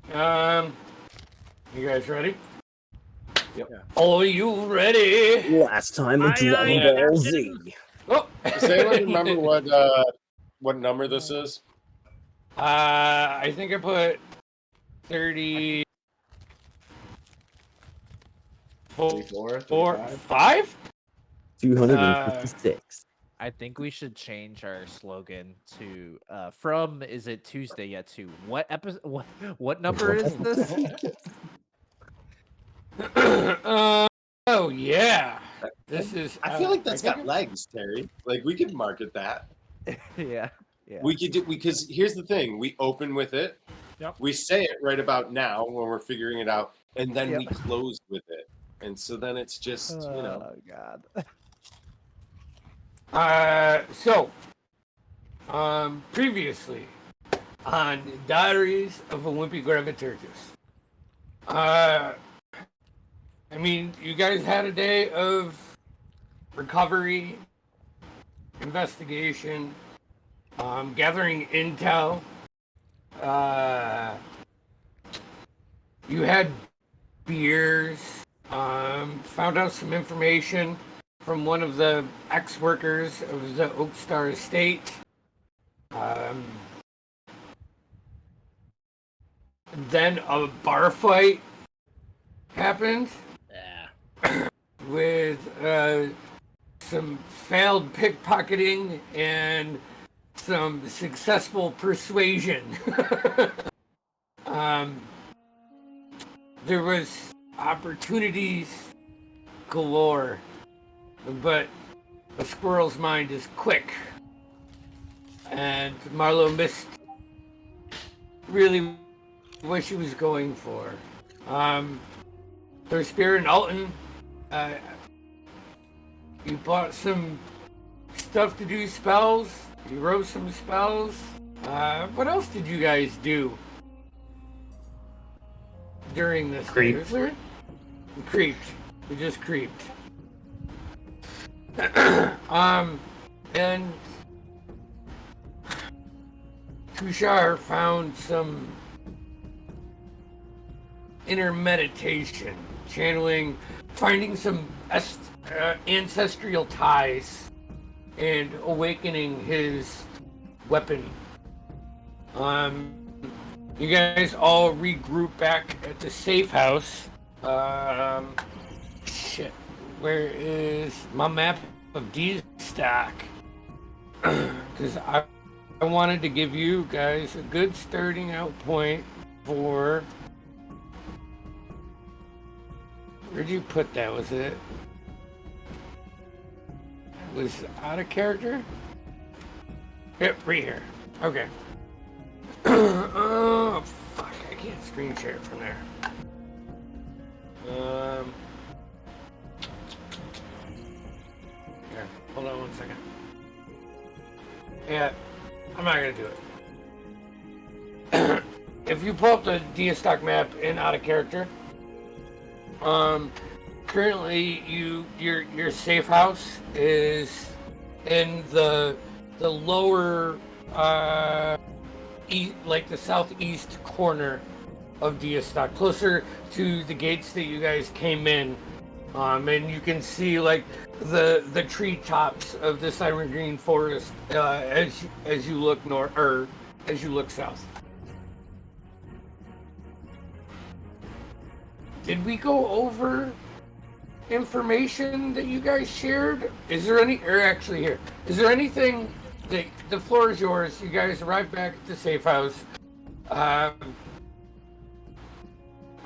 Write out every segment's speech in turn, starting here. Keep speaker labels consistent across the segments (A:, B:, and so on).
A: You guys ready?
B: Yep.
A: Are you ready?
C: Last time with Dragon Ball Z.
A: Oh.
B: Does anyone remember what number this is?
A: I think I put 30.
B: 34,
A: 4,
B: 35?
A: 5?
C: 256.
D: I think we should change our slogan to from is it Tuesday yet to what episode what number is this?
A: Oh yeah. This is
B: I feel like that's
A: think
B: got legs, Terry. Like we could market that.
D: yeah.
B: We could do because here's the thing: we open with it.
A: Yep.
B: We say it right about now when we're figuring it out, and then
D: Yep.
B: we close with it. And so then it's just
D: Oh God.
A: Previously on Diaries of a Wimpy Graviturgist. I mean, you guys had a day of recovery, investigation, gathering intel. You had beers, found out some information from one of the ex-workers of the Oakstar estate. Then a bar fight happened.
D: Yeah.
A: With some failed pickpocketing and some successful persuasion. There was opportunities galore, but a squirrel's mind is quick, and Marlo missed really what she was going for. Their spirit in Alton. You bought some stuff to do spells. You wrote some spells. What else did you guys do during this?
C: Creeped.
A: We creeped. We just creeped. And Tushar found some inner meditation, channeling, finding some ancestral ties, and awakening his weapon. You guys all regroup back at the safe house. Shit, where is my map of D-Stock? Because I wanted to give you guys a good starting out point for... Where'd you put that? Was it out of character? Yep, right here. Okay. Oh, fuck. I can't screen share it from there. Here, hold on 1 second. Yeah, I'm not gonna do it. If you pull up the Diastock map in out of character, currently your safe house is in the lower like the southeast corner of Diastock, closer to the gates that you guys came in, and you can see like the treetops of the Siren Green Forest as you look north, or as you look south. Did we go over information that you guys shared? Is there any, or actually here, is there anything that, the floor is yours, you guys arrived back at the safe house. I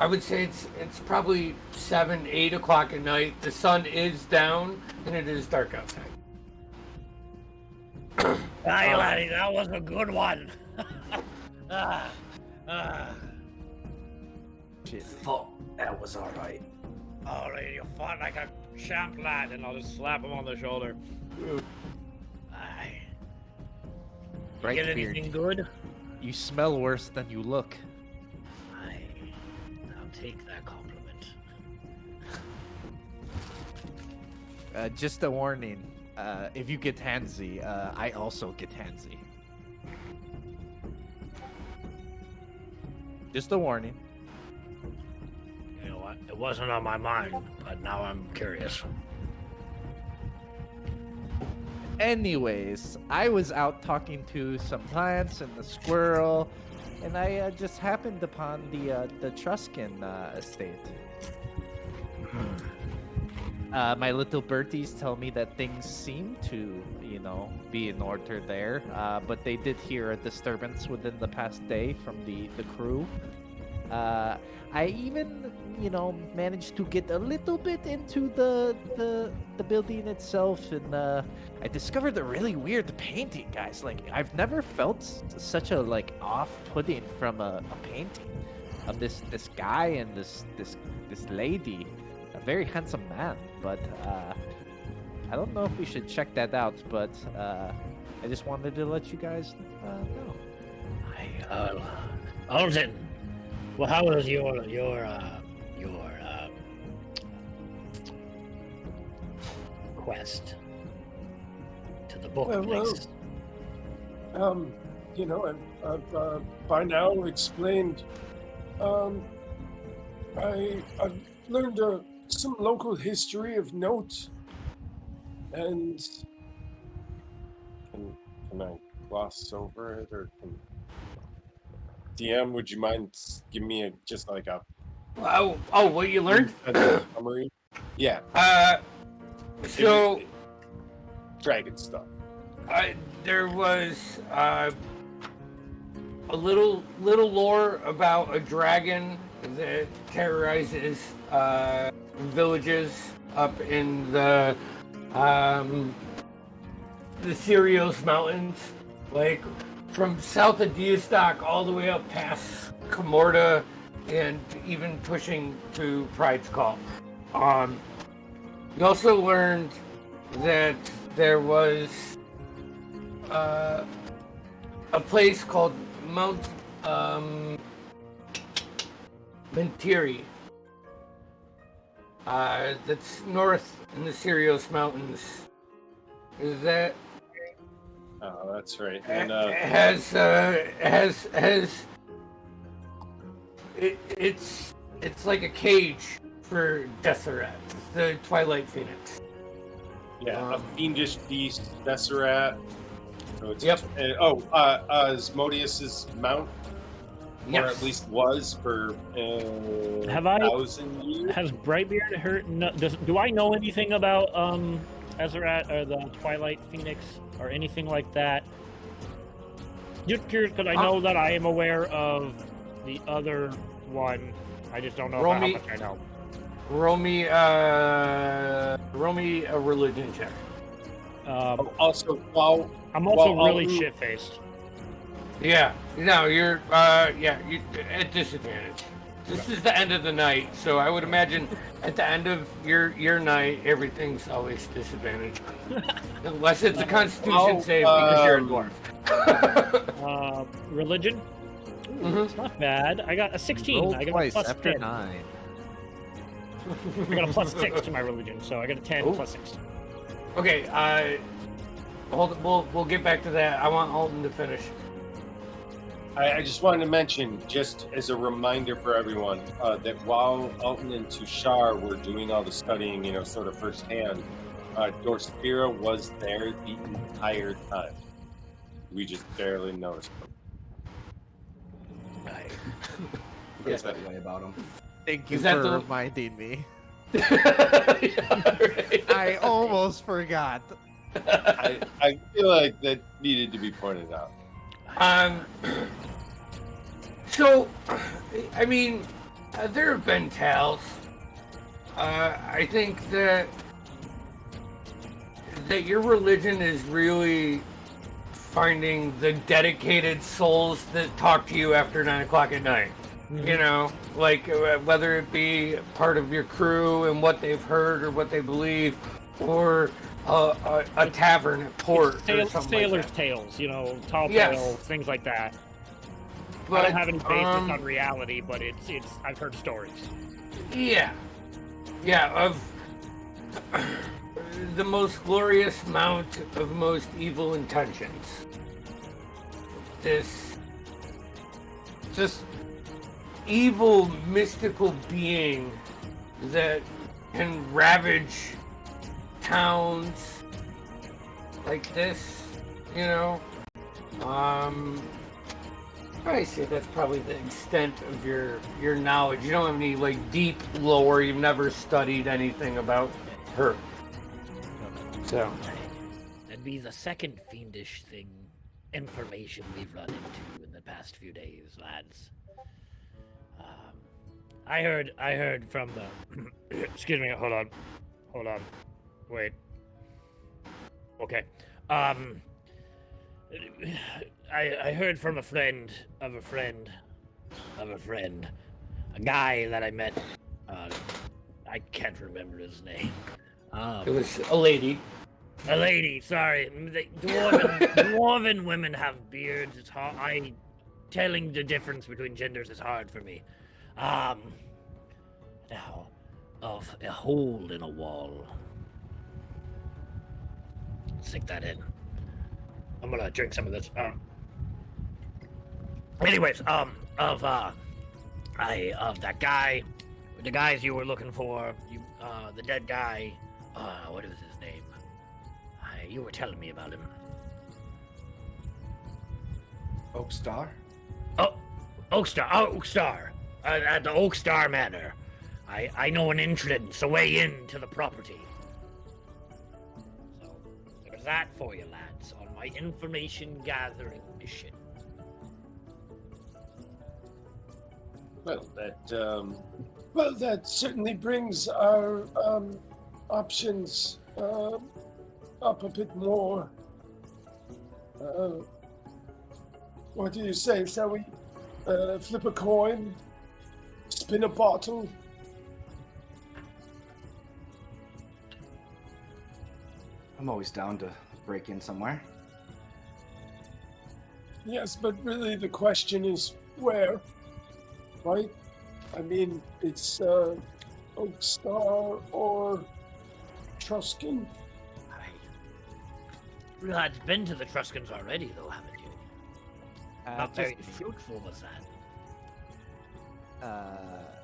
A: would say it's probably 7, 8 o'clock at night. The sun is down and it is dark outside.
E: Hey laddie, that was a good one.
D: Shit.
C: Fuck, that was alright.
E: Oh, you fought like a champ lad, and I'll just slap him on the shoulder. Aye. You get anything good?
D: You smell worse than you look.
E: Aye. I'll take that compliment.
D: Just a warning. If you get handsy, I also get handsy. Just a warning.
E: You know what? It wasn't on my mind, but now I'm curious.
D: Anyways, I was out talking to some plants and the squirrel, and I just happened upon the Truscan estate. My little birdies tell me that things seem to, be in order there, but they did hear a disturbance within the past day from the crew. I even, managed to get a little bit into the building itself, and I discovered a really weird painting, guys. Like, I've never felt such a off-putting from a painting of this guy and this lady, a very handsome man. But I don't know if we should check that out. But I just wanted to let you guys know.
E: Alden, well, how was your quest to the book place?
B: I've by now explained. I've learned some local history of note, and can I gloss over it, or can DM? Would you mind giving me just like a
A: what you learned?
B: summary? Yeah.
A: So
B: dragon stuff.
A: there was a little lore about a dragon that terrorizes villages up in the Sirios Mountains, like from south of Diastock all the way up past Comorta and even pushing to Pride's Call. We also learned that there was a place called Mount Mentiri that's north in the Sirios Mountains. Is that?
B: Oh, that's right. And
A: it's like a cage for Deseret, the Twilight Phoenix.
B: yeah, a fiendish beast, Deseret. So it's
A: Yep.
B: Asmodeus's mount, or
A: Yes.
B: at least was for
E: Have I-
B: 1,000 years.
E: Has Brightbeard heard? No, do I know anything about Ezrat or the Twilight Phoenix or anything like that? Just curious, because I know that I am aware of the other one. I just don't know
A: Roll
E: how
A: me-
E: much I know.
A: Roll me a religion check.
B: Also, while
E: I'm also
B: well,
E: really
B: I'll-
E: shit-faced.
A: Yeah, no, you're you at disadvantage. This is the end of the night, so I would imagine at the end of your night, everything's always disadvantage, unless it's a Constitution save because you're a dwarf.
E: Religion? Ooh,
A: Mhm.
E: It's not bad. I got a 16.
D: Roll
E: I got
D: twice
E: a plus
D: after
E: 10.
D: 9.
E: I got a plus 6 to my religion, so I got a 10
A: Ooh.
E: plus 6.
A: Okay, we'll get back to that. I want Alton to finish.
B: I just wanted to mention, just as a reminder for everyone, that while Alton and Tushar were doing all the studying, sort of firsthand, Dorspira was there the entire time. We just barely noticed him.
C: Feels that way about him.
D: Thank you
A: Is that
D: for
A: the-
D: reminding me.
A: Yeah, right.
D: I almost forgot.
B: I feel like that needed to be pointed out.
A: So, I mean, there have been tales. I think that your religion is really finding the dedicated souls that talk to you after 9 o'clock at night. Like whether it be part of your crew and what they've heard or what they believe, or a tavern at port or something
E: Sailor's
A: like that.
E: tales, tall
A: Yes.
E: tales, things like that.
A: But,
E: I don't have any basis on reality, but it's I've heard stories.
A: Yeah, of the most glorious mount of most evil intentions. This evil, mystical being that can ravage towns like this, you know. I say that's probably the extent of your knowledge. You don't have any like deep lore. You've never studied anything about her. So
E: That'd be the second fiendish information we've run into in the past few days, lads. I heard from the. Excuse me. Hold on. Wait. Okay. I heard from a friend of a friend of a friend, a guy that I met. I can't remember his name.
A: it was a lady.
E: A lady, sorry. Dwarven women have beards. It's hard. Telling the difference between genders is hard for me. Now, of a hole in a wall. Stick that in. I'm gonna drink some of this. Anyways, of that guy, the guys you were looking for, the dead guy. What was his name? You were telling me about him.
C: Oakstar?
E: Oh, Oakstar. At the Oakstar Manor. I know an entrance, a way into the property. So, there's that for you, lads, on my information gathering mission.
B: Well, that certainly brings our options up a bit more. What do you say? Shall we flip a coin, spin a bottle?
C: I'm always down to break in somewhere.
B: Yes, but really the question is where, right? I mean, it's Oakstar or Truscan.
E: Lads, been to the Truscans already, though, haven't you? Not very fruitful was that.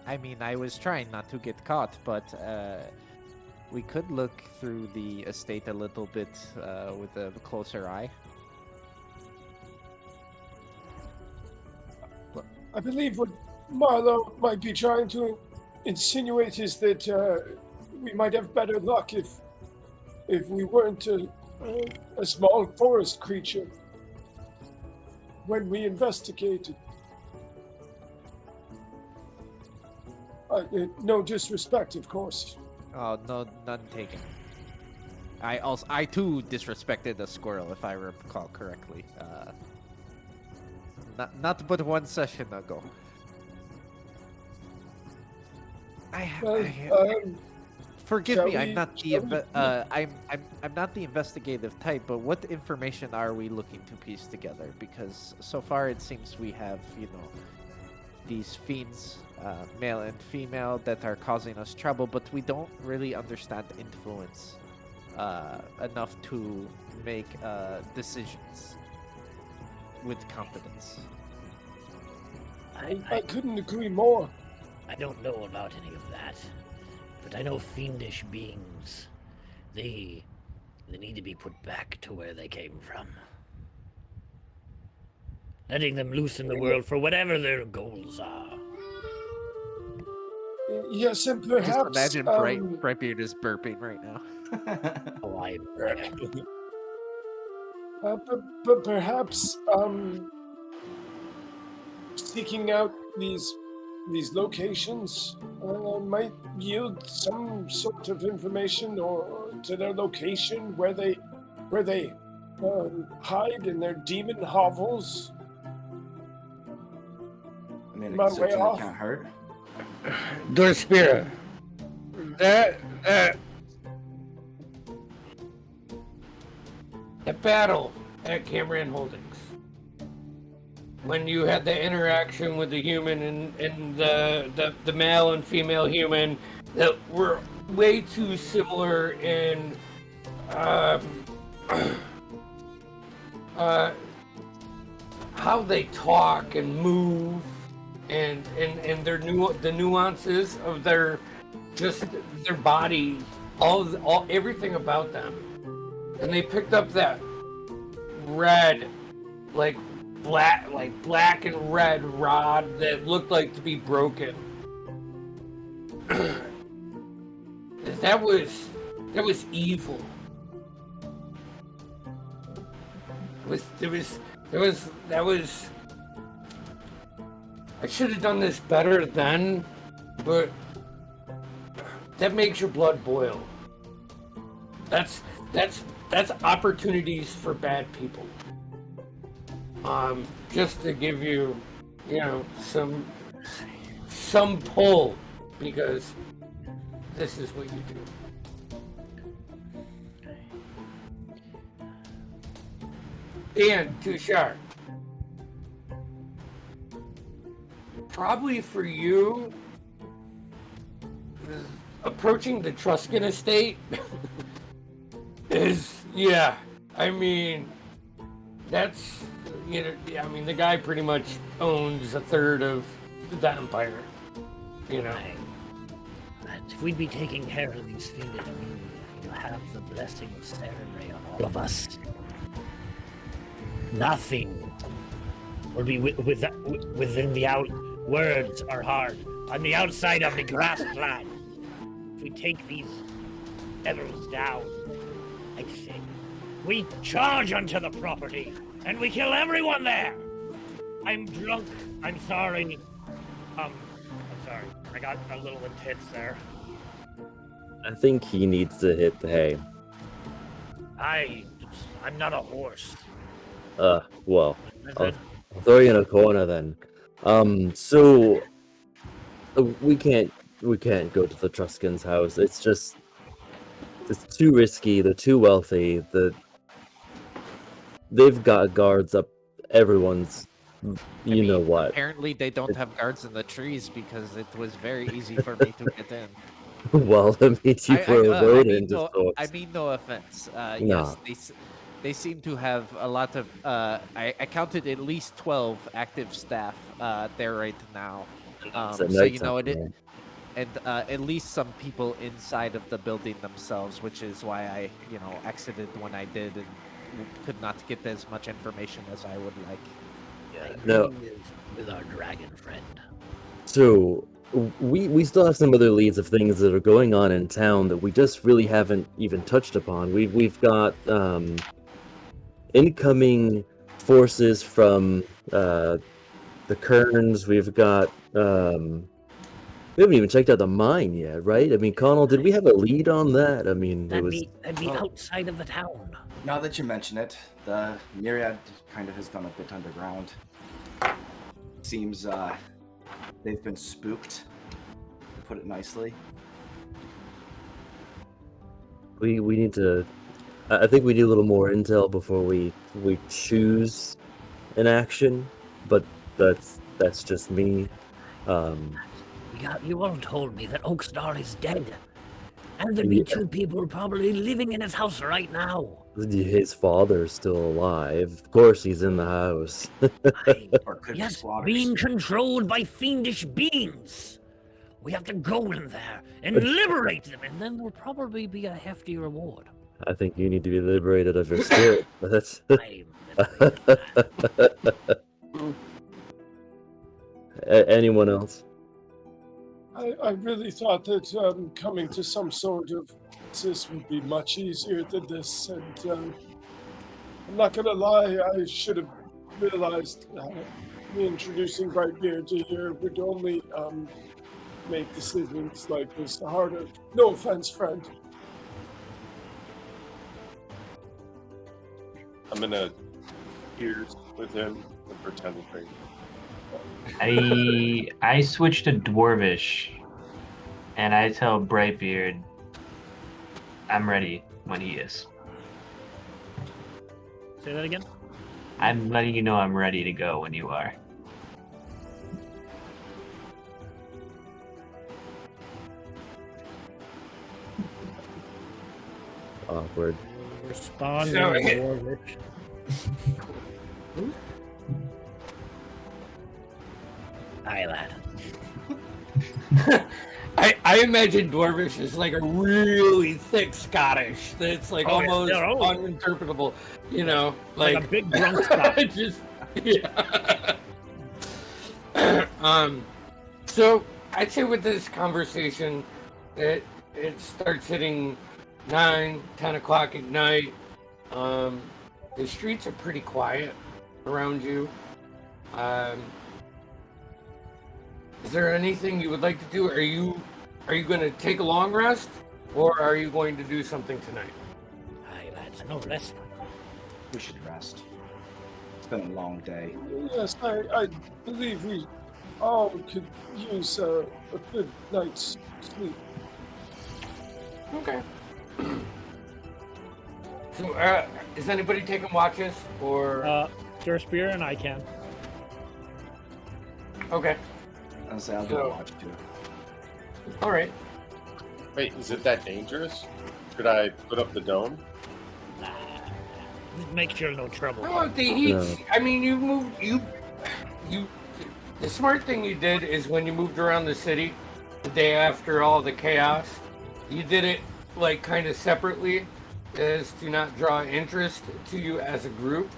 D: I mean, I was trying not to get caught, but we could look through the estate a little bit with a closer eye.
B: I believe what Marlowe might be trying to insinuate is that we might have better luck if we weren't a small forest creature when we investigated. No disrespect, of course.
D: Oh, no, none taken. I too disrespected a squirrel, if I recall correctly. Not but one session ago. Forgive me. I'm not the investigative type. But what information are we looking to piece together? Because so far it seems we have, these fiends, male and female, that are causing us trouble, but we don't really understand influence enough to make decisions with confidence.
B: I couldn't agree more.
E: I don't know about any of that, but I know fiendish beings. They need to be put back to where they came from. Letting them loose in the world for whatever their goals are.
B: Yes, and perhaps...
D: Just imagine Brightbeard is burping right now.
E: Oh,
B: but perhaps seeking out these locations might yield some sort of information or to their location where they hide in their demon hovels.
C: I mean,
B: My
C: it
B: way
C: certainly
B: off.
C: can't hurt.
A: Dorspira, that battle at Cameron Holdings, when you had the interaction with the human and the male and female human that were way too similar in how they talk and move and the nuances of their body, all everything about them. And they picked up that red, black and red rod that looked like to be broken. That was evil. That was. I should have done this better then, but that makes your blood boil. That's opportunities for bad people. Just to give you, some pull, because this is what you do. And Tushar, probably for you, approaching the Truscan estate is, I mean, that's, the guy pretty much owns a third of the empire,
E: If we'd be taking care of these fiendish beings, you'll have the blessing of Sarenrae on all of us. Nothing will be within the words are hard. On the outside of the grassland, if we take these devils down, I say, we charge onto the property, and we kill everyone there! I'm drunk. I'm sorry. I'm sorry. I got a little intense there.
F: I think he needs to hit the hay.
E: I'm not a horse.
F: Well, I'll throw you in a corner then. So we can't go to the Truscans' house. It's too risky. They're too wealthy. They've got guards up everyone's. Know what?
D: Apparently, they don't have guards in the trees because it was very easy for me to get in.
F: Well, I mean, you were a rodent.
D: I mean, no offense.
F: No.
D: Yes, they seem to have a lot of. I counted at least 12 active staff there right now. And at least some people inside of the building themselves, which is why I, exited when I did and could not get as much information as I would like.
F: No.
E: With our dragon friend.
F: So we still have some other leads of things that are going on in town that we just really haven't even touched upon. We've got incoming forces from the Kerns. We've got we haven't even checked out the mine yet, right? I mean, Connell, did we have a lead on that? I mean,
E: that'd be outside of the town.
C: Now that you mention it, the Myriad kind of has gone a bit underground. Seems they've been spooked, to put it nicely.
F: We need to. I think we need a little more intel before we choose an action, but that's just me.
E: You all told me that Oakstar is dead, and there'd be two people probably living in his house right now.
F: His father's still alive. Of course, he's in the house.
E: Yes, being controlled by fiendish beings. We have to go in there and liberate them, and then there'll probably be a hefty reward.
F: I think you need to be liberated of your spirit. That's. Anyone else?
B: I really thought that coming to some sort of this would be much easier than this, and I'm not gonna lie, I should have realized me introducing Brightbeard to here would only make decisions like this harder. No offense, friend. I'm gonna ears with him and pretend to drink.
G: I switched to Dwarvish, and I tell Brightbeard I'm ready when he is.
E: Say that again?
G: I'm letting you know I'm ready to go when you are.
F: Awkward.
E: Respond. Aye, lad.
A: I imagine Dwarvish is like a really thick Scottish that's like
E: Oh, yeah,
A: almost
E: they're all-
A: uninterpretable, you know,
E: Like a big drunk Scot.
A: just yeah. So I'd say with this conversation, it starts hitting 9-10 o'clock at night. The streets are pretty quiet around you. Is there anything you would like to do? Are you going to take a long rest, or are you going to do something tonight?
E: Aye, lads, no rest.
C: We should rest. It's been a long day.
B: Yes, I believe we all could use a good night's sleep.
A: Okay. So, is anybody taking watches, or?
E: Spear and I can.
A: Okay.
C: I'll say I'll do a watch too.
A: All right.
B: Wait, is it that dangerous? Should I put up the dome?
E: Just make sure no trouble.
A: No, the heat.
F: No.
A: I mean, you moved. You. The smart thing you did is when you moved around the city, the day after all the chaos, you did it like kind of separately, as to not draw interest to you as a group.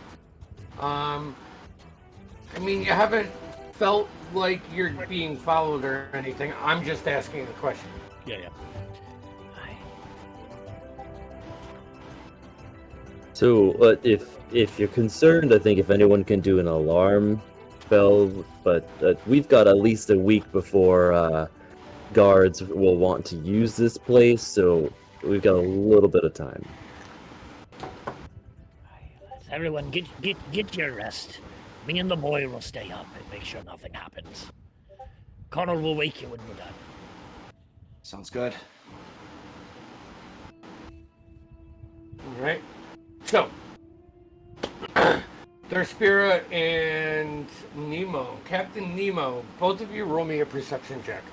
A: I mean, you haven't felt like you're being followed or anything. I'm just asking a question.
E: Yeah. Aye.
F: So, if you're concerned, I think if anyone can do an alarm bell, but we've got at least a week before guards will want to use this place, so we've got a little bit of time.
E: Everyone, get your rest. Me and the boy will stay up and make sure nothing happens. Connor will wake you when we're done.
C: Sounds good.
A: All right. So, Darspira and Nemo, Captain Nemo, both of you roll me a perception check,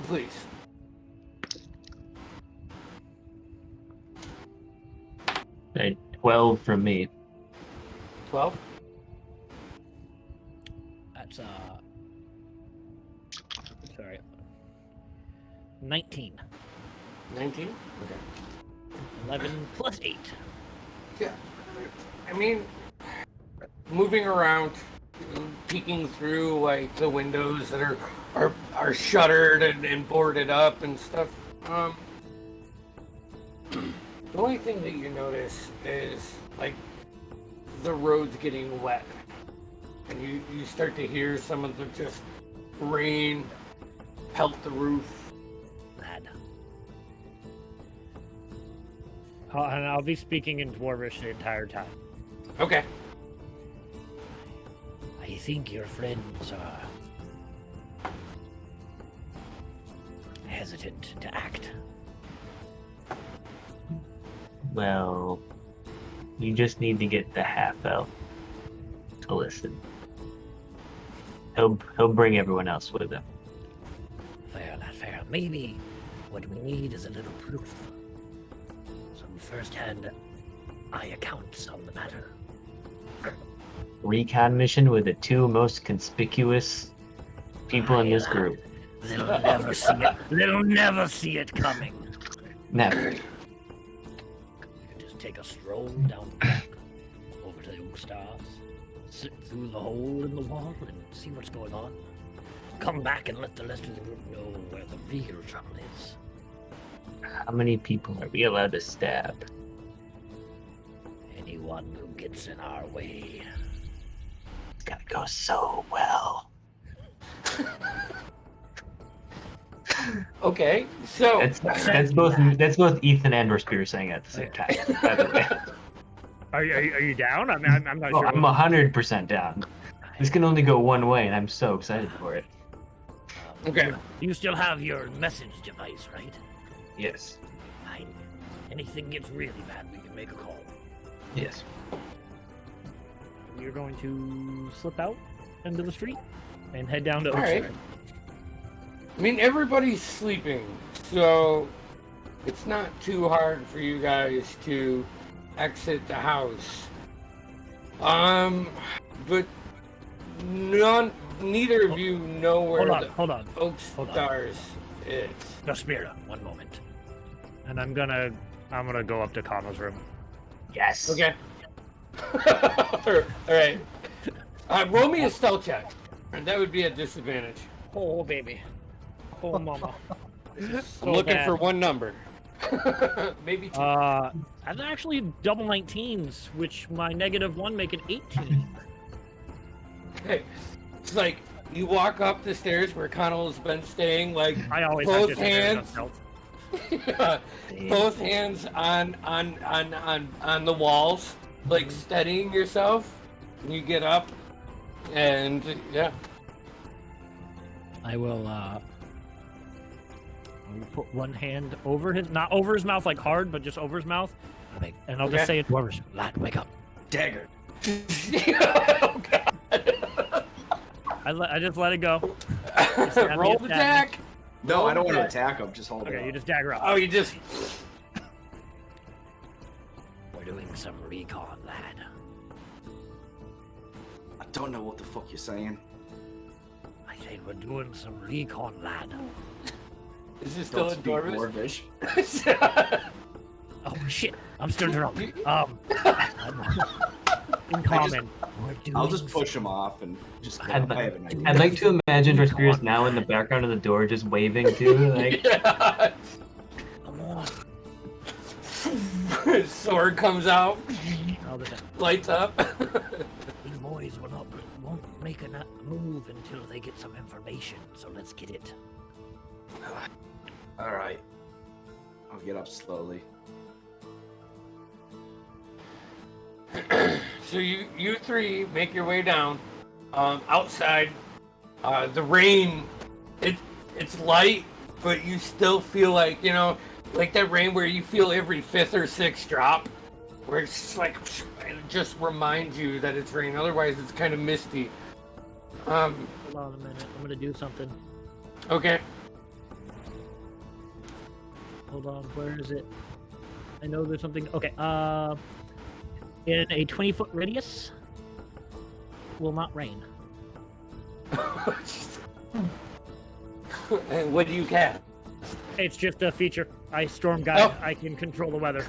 A: please.
G: Okay, 12 from me.
A: 12.
E: That's sorry. 19.
A: 19. Okay.
E: 11 plus 8.
A: Yeah. I mean, moving around, peeking through like the windows that are shuttered and boarded up and stuff. The only thing that you notice is like the roads getting wet, and you start to hear some of the just rain pelt the roof.
E: Lad. And I'll be speaking in Dwarvish the entire time.
A: Okay.
E: I think your friends are hesitant to act.
G: Well, you just need to get the half-elf to listen. He'll bring everyone else with him.
E: Fair, lad, fair. Maybe what we need is a little proof. Some first-hand eye accounts on the matter.
G: Recon mission with the two most conspicuous people in this group.
E: They'll never see it. They'll never see it coming.
G: Never.
E: You can just take a stroll down the block, over to the Oak Stars, sit through the hole in the wall and see what's going on. Come back and let the rest of the group know where the real trouble is.
G: How many people are we allowed to stab?
E: Anyone who gets in our way.
G: It's gonna go so well.
A: Okay. So
G: That's both Ethan and Rospir saying it at the same time. By the way.
E: Are you down? I'm not
G: Oh,
E: sure.
G: I'm 100% down. This can only go one way, and I'm so excited for it.
A: okay.
E: You still have your message device, right?
G: Yes.
E: Fine. Anything gets really bad, we can make a call.
G: Yes.
E: We're going to slip out into the street and head down to
A: All right.
E: Oakside.
A: I mean, everybody's sleeping, so it's not too hard for you guys to exit the house. But neither of you know where
E: Hold on.
A: Oak Stars is.
E: Gaspira, one moment. And I'm gonna go up to Kama's room.
G: Yes.
A: Okay. All right. Roll me a stealth check. And that would be a disadvantage.
E: Oh baby. Oh mama.
A: I'm
E: So
A: looking
E: bad.
A: for one number. Maybe two.
E: That's actually double 19s, which my -1 make it 18.
A: Okay. It's like you walk up the stairs where Connell's been staying, like
E: I always
A: both
E: have
A: hands, both hands on the walls, like steadying yourself. And you get up, and yeah.
E: I will put one hand over his, not over his mouth like hard, but just over his mouth. And I'll just say it, Dwarvish, lad, wake up.
C: Dagger.
A: Oh, God.
E: I just let it go.
A: Roll the attack.
C: No, I don't want to attack him. Just hold it
E: Okay,
C: up.
E: you just dagger up.
A: Oh, you just.
E: We're doing some recon, lad.
C: I don't know what the fuck you're saying.
E: I said we're doing some recon, lad.
A: Is this still
C: Don't
A: in
C: speak
A: Dwarvish?
C: Dwarvish.
E: Oh shit, I'm still drunk. In common.
C: I'll just push him off and just. I have an idea.
G: I'd like to imagine Draspira's now in the background of the door, just waving too. Like,
A: Yeah.
E: Come on.
A: His sword comes out,
E: All the time.
A: lights up.
E: These boys won't make a move until they get some information. So let's get it.
C: All right. I'll get up slowly.
A: So you three make your way down. Outside, the rain, it's light, but you still feel like, like that rain where you feel every 5th or 6th drop, where it's just like, it just reminds you that it's raining. Otherwise, it's kind of misty.
E: Hold on a minute. I'm gonna do something.
A: Okay.
E: Hold on. Where is it? I know there's something. Okay. In a 20-foot radius, will not rain.
A: And what do you cast?
E: It's just a feature. I storm guide.
A: Oh.
E: I can control the weather.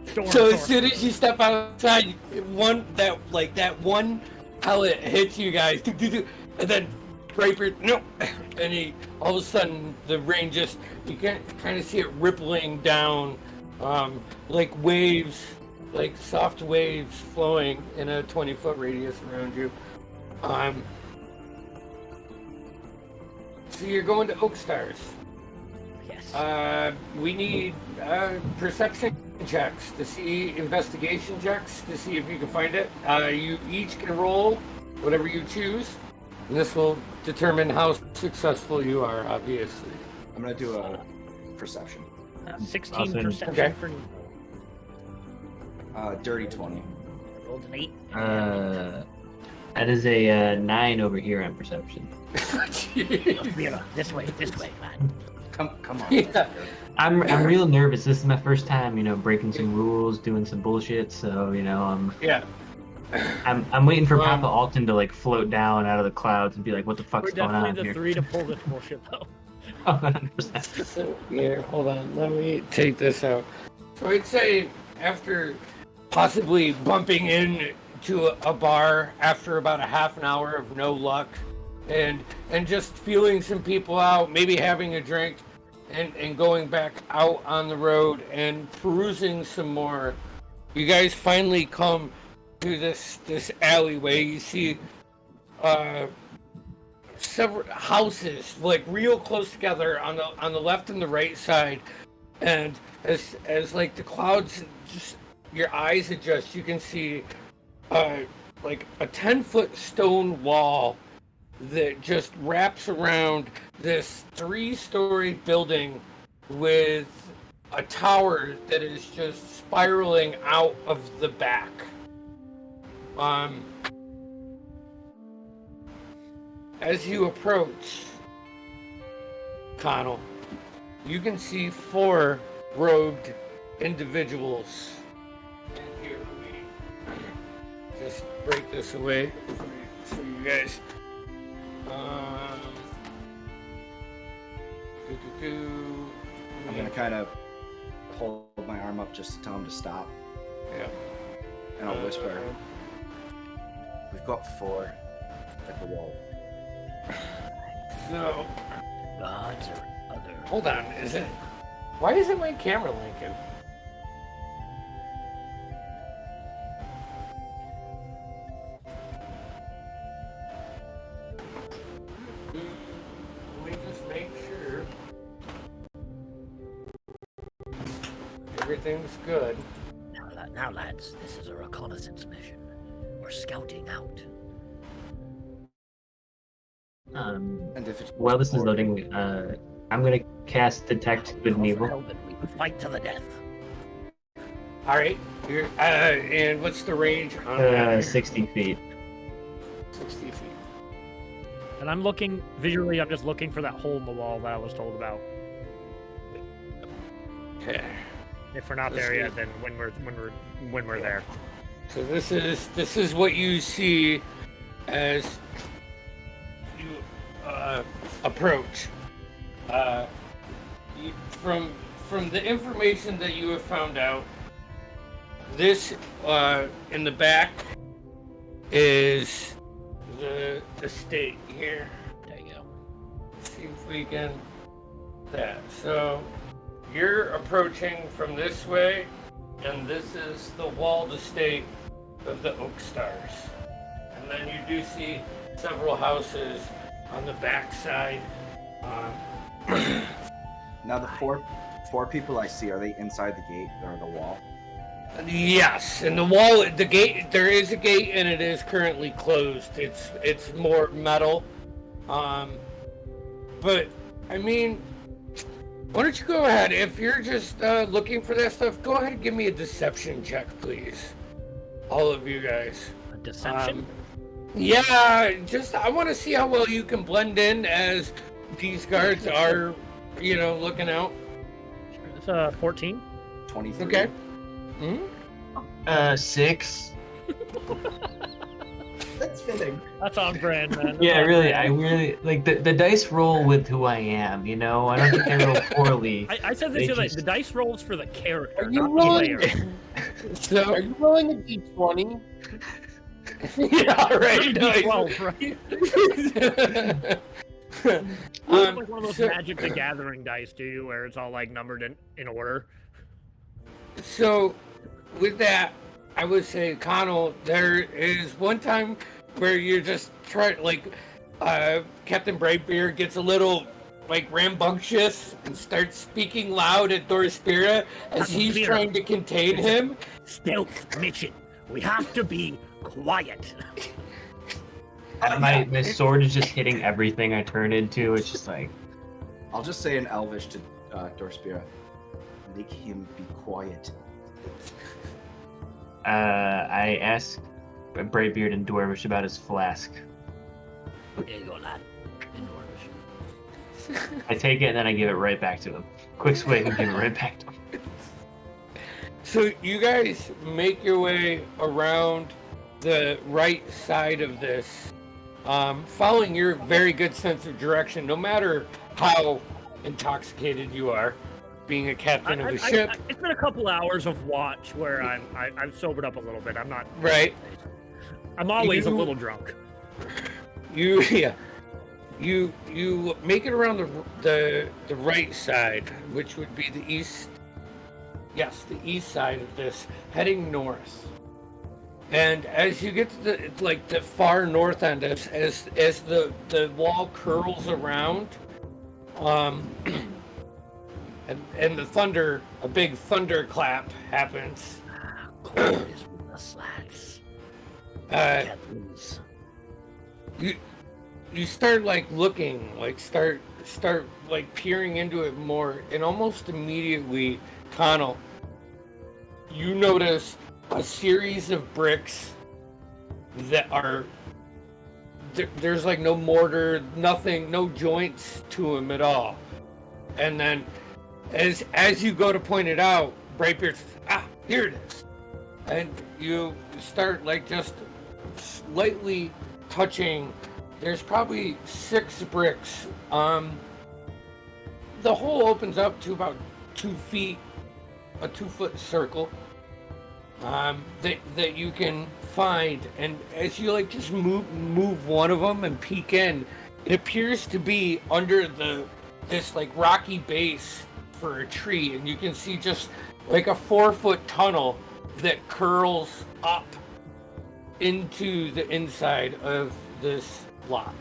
E: Storm,
A: So as
E: storm.
A: soon as you step outside, that one pellet hits you guys, and then Draper, no, and all of a sudden the rain just, you can kind of see it rippling down, like waves, like soft waves flowing in a 20-foot radius around you. So you're going to Oak Stars.
E: Yes.
A: We need perception checks to see, investigation checks to see if you can find it. You each can roll whatever you choose, and this will determine how successful you are, obviously.
C: I'm gonna do a perception.
E: 16
G: Awesome.
E: perception
A: Okay.
E: for me.
C: Dirty 20.
E: I rolled an 8.
G: that is a 9 over here on perception.
E: Yeah, this way, man.
C: Come on.
A: Yeah.
G: I'm real nervous. This is my first time, breaking some rules, doing some bullshit. So,
A: Yeah.
G: I'm waiting for Papa Alton to like float down out of the clouds and be like, "What the fuck's
E: We're
G: going on
E: definitely the
G: here?"
E: 3 to pull this bullshit though.
G: 100%.
A: So, here, hold on. Let me take this out. So I'd say after possibly bumping into a bar after about a half an hour of no luck, and just feeling some people out, maybe having a drink, and going back out on the road and perusing some more, you guys finally come to this alleyway. You see several houses like real close together on the left and the right side, and as like the clouds, just your eyes adjust, you can see like a 10-foot stone wall that just wraps around this 3-story building with a tower that is just spiraling out of the back. As you approach, Connell, you can see 4 robed individuals in here. Just break this away for you guys.
C: I'm gonna kind of hold my arm up just to tell him to stop.
A: Yeah.
C: And I'll whisper, we've got 4 at the wall.
A: So,
E: Gods or other.
A: hold on. Why isn't my camera linking? Let me just make sure everything's good.
H: Now, lads, this is a reconnaissance mission. We're scouting out.
C: And if it's
G: While this is loading, I'm gonna cast Detect Good and Evil.
H: Hell, we would fight to the death.
A: All right. And what's the range on that?
G: 60 feet.
A: 60 feet.
E: And I'm looking visually. I'm just looking for that hole in the wall that I was told about.
A: Okay.
E: If we're not there yet, then when we're there.
A: So this is what you see as you approach. From the information that you have found out, this in the back is the estate here.
H: There you go.
A: Let's see if we can that. So you're approaching from this way, and this is the walled estate of the Oak Stars. And then you do see several houses on the back side.
C: now the four people I see, are they inside the gate or the wall?
A: Yes, and the gate, there is a gate, and it is currently closed. It's more metal. But I mean, why don't you go ahead? If you're just looking for that stuff, go ahead and give me a deception check, please. All of you guys.
E: A deception?
A: Yeah, I want to see how well you can blend in as these guards are, looking out.
E: It's 14.
C: 23.
A: Okay.
G: 6.
C: That's fitting.
E: That's on brand, man.
G: Yeah, really, I really like the dice roll with who I am. I don't think they roll poorly.
E: I said this the the dice rolls for the character,
B: Are you
E: not
B: rolling?
E: the player.
A: So,
B: Are you rolling a d20?
A: yeah, right.
E: 12, right? It's like one of those
A: so-
E: Magic the Gathering dice, do where it's all like numbered in order.
A: So, with that, I would say, Connell, there is one time where you're just trying, Captain Brightbeard gets a little, rambunctious and starts speaking loud at Dorspira as he's
H: Dorspira.
A: trying to contain him.
H: Stealth mission. We have to be quiet.
G: My sword is just hitting everything I turn into. It's just like,
C: I'll just say in Elvish to Dorspira, make him be quiet.
G: I asked Braybeard and Dwarvish about his flask.
H: There you go, lad. In Norwich.
G: I take it and then I give it right back to him. Quick swing and give it right back to him.
A: So you guys make your way around the right side of this, following your very good sense of direction, no matter how intoxicated you are, being a captain of a ship.
E: It's been a couple hours of watch where I've sobered up a little bit. I'm not
A: Right.
E: I'm always a
A: You-
E: little drunk.
A: You make it around the right side, which would be the east. Yes, the east side of this, heading north. And as you get to the far north end, as the wall curls around, and the thunder, a big thunderclap happens.
H: Cold is with the slats. Captains.
A: You start looking, start peering into it more, and almost immediately, Connell, you notice a series of bricks that are there's no mortar, nothing, no joints to them at all. And then as you go to point it out, Brightbeard says, here it is. And you start just slightly touching. There's probably 6 bricks. The hole opens up to about 2 feet, a 2-foot circle that you can find. And as you like just move one of them and peek in, it appears to be under this like rocky base for a tree, and you can see just like a 4-foot tunnel that curls up into the inside of this lot.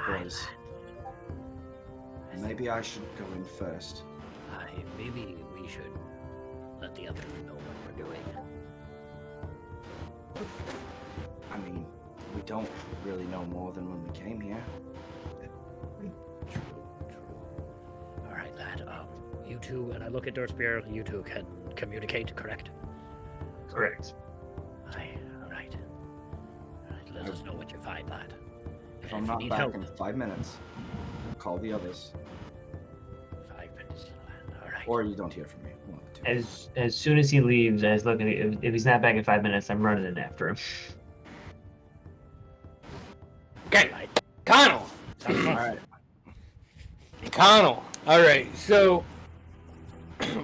C: Boys, maybe I should go in first.
H: Maybe we should let the others know what we're doing.
C: I mean, we don't really know more than when we came here.
H: True. All right, lad. You two, and I look at Dorspier, you two can communicate, correct?
G: Correct.
H: Aye, all right. Let us know what you find, lad.
C: If
H: And
C: I'm
H: you
C: not
H: need
C: back
H: help,
C: in 5 minutes, call the others.
H: 5 minutes, lad. All right.
C: Or you don't hear from me. One of the two.
G: As soon as he leaves, I was looking. If he's not back in 5 minutes, I'm running in after him.
A: Okay, Connell.
C: All right.
A: Connell. All right. So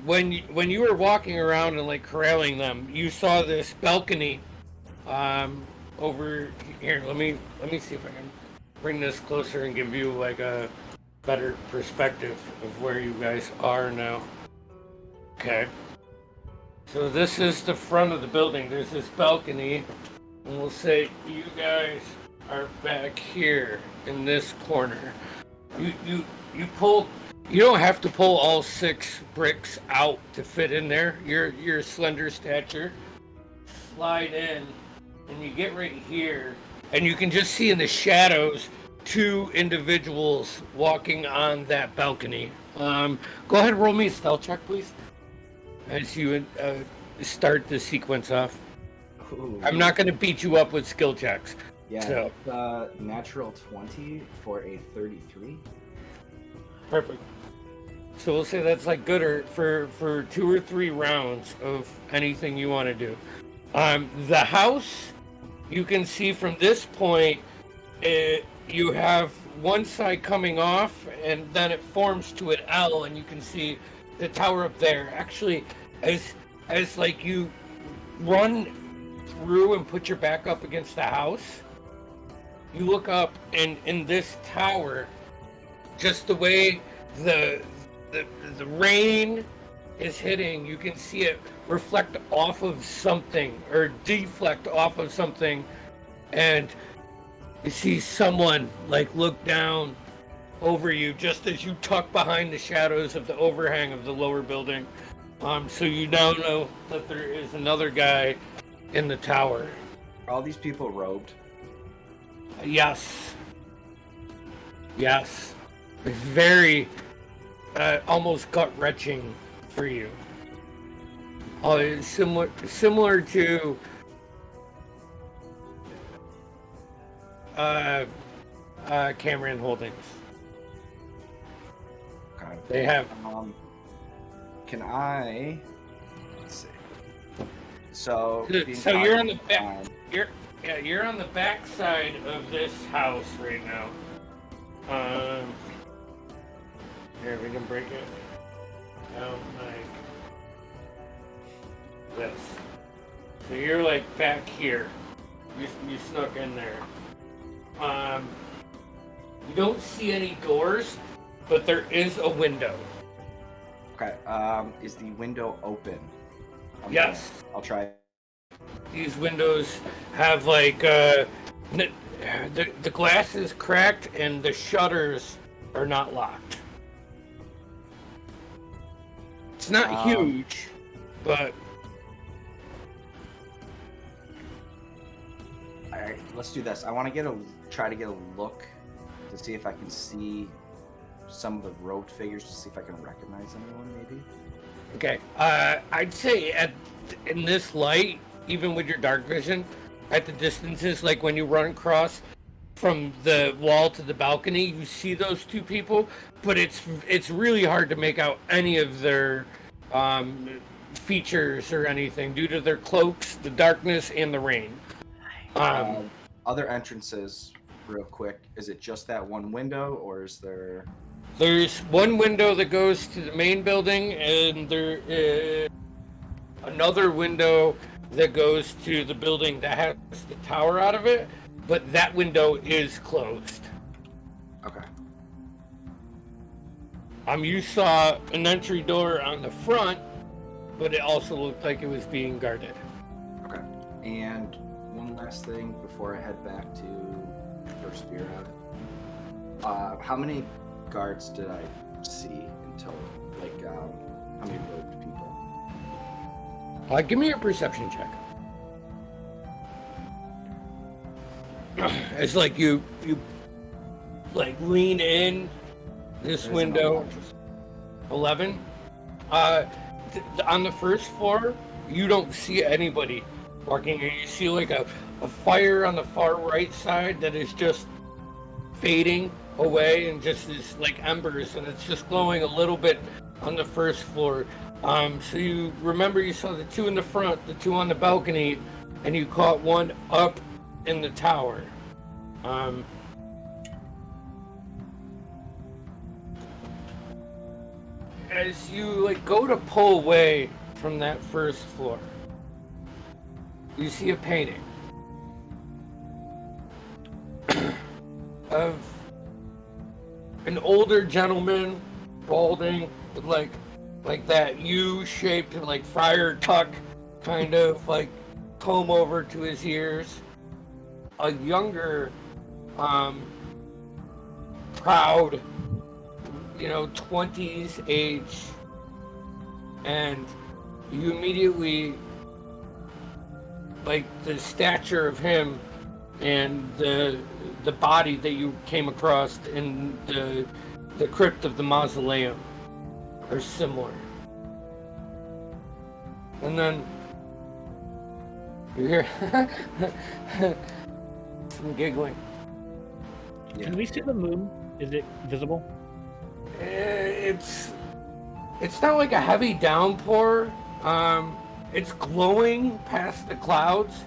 A: when you were walking around and like corralling them, you saw this balcony over here. Let me see if I can bring this closer and give you like a better perspective of where you guys are now. Okay. So this is the front of the building. There's this balcony, and we'll say you guys are back here in this corner. You pull. You don't have to pull all 6 bricks out to fit in there. Your slender stature. Slide in, and you get right here, and you can just see in the shadows 2 individuals walking on that balcony. Go ahead and roll me a stealth check, please, as you start the sequence off.
C: Ooh.
A: I'm not going to beat you up with skill checks.
C: Yeah,
A: So-
C: natural 20 for a 33.
A: Perfect. So we'll say that's like good for 2 or 3 rounds of anything you want to do. The house, you can see from this point, you have one side coming off, and then it forms to an L, and you can see the tower up there. Actually, as like you run through and put your back up against the house, you look up, and in this tower, just the way the rain is hitting, you can see it reflect off of something or deflect off of something, and you see someone like look down over you just as you tuck behind the shadows of the overhang of the lower building. So you now know that there is another guy in the tower.
C: Are all these people robed?
A: Yes. It's very almost gut-wrenching for you. It's similar to Cameron Holdings.
C: Okay.
A: They have.
C: Can I? Let's see. So.
A: So you're on the back. You're on the back side of this house right now. Here, we can break it down like this. So you're like back here. You snuck in there. You don't see any doors, but there is a window.
C: Okay. Is the window open?
A: Yes.
C: I'll try.
A: These windows have like the glass is cracked and the shutters are not locked. It's not huge, but
C: All right. Let's do this. I want to try to get a look to see if I can see some of the robed figures, to see if I can recognize anyone, maybe.
A: okay. I'd say in this light, even with your dark vision, at the distances, like when you run across from the wall to the balcony, you see those 2 people, but it's really hard to make out any of their features or anything due to their cloaks, the darkness, and the rain.
C: Other entrances, real quick. Is it just that one window, or is there?
A: There's one window that goes to the main building, and there is another window that goes to the building that has the tower out of it, but that window is closed.
C: Okay.
A: You saw an entry door on the front, but it also looked like it was being guarded.
C: Okay. And one last thing before I head back to First Bureau. How many guards did I see until, like, how many robed people?
A: Give me a perception check. It's like you like lean in this window. 11. On the first floor, you don't see anybody walking. You see like a fire on the far right side that is just fading away and just is like embers, and it's just glowing a little bit on the first floor. So you remember you saw the two in the front, the two on the balcony, and you caught one up in the tower. As you like go to pull away from that first floor, you see a painting of an older gentleman, balding, with like that U-shaped, like friar tuck, kind of like comb over to his ears. A younger, proud, 20s age, and you immediately, like the stature of him and the body that you came across in the crypt of the mausoleum are similar. And then you hear some giggling.
E: Can we see the moon? Is it visible?
A: It's not like a heavy downpour. It's glowing past the clouds,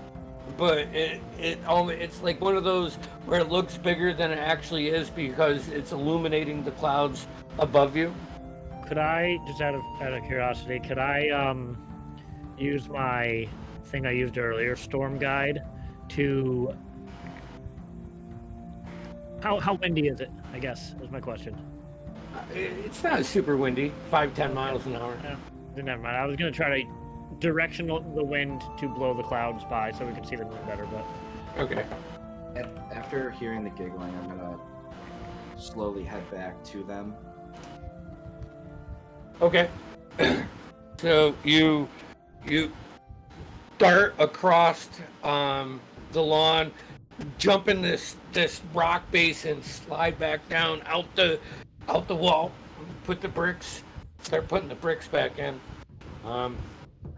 A: but it's like one of those where it looks bigger than it actually is because it's illuminating the clouds above you.
E: Could I, just out of curiosity, could I use my thing I used earlier, Storm Guide, to... How windy is it, I guess, is my question.
A: It's not super windy, 5-10 miles an hour.
E: Yeah, then never mind. I was going to try to direction the wind to blow the clouds by so we could see the moon better, but...
A: Okay.
C: After hearing the giggling, I'm going to slowly head back to them.
A: Okay. So you dart across the lawn, jump in this rock basin, slide back down out the wall, start putting the bricks back in.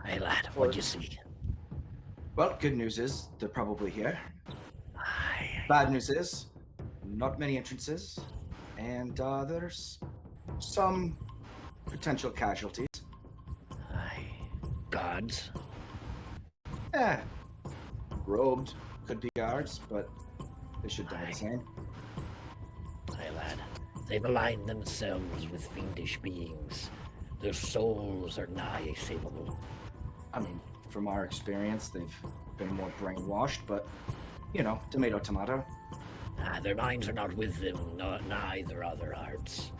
H: Hey lad, what'd you see?
C: Well, good news is they're probably here.
H: Aye.
C: Bad news is not many entrances, and there's some potential casualties.
H: Aye. Guards?
C: Robed could be guards, but they should die the same.
H: Hey lad, they've aligned themselves with fiendish beings. Their souls are nigh savable.
C: I mean, from our experience, they've been more brainwashed, but, tomato, tomato.
H: Their minds are not with them, neither are their hearts.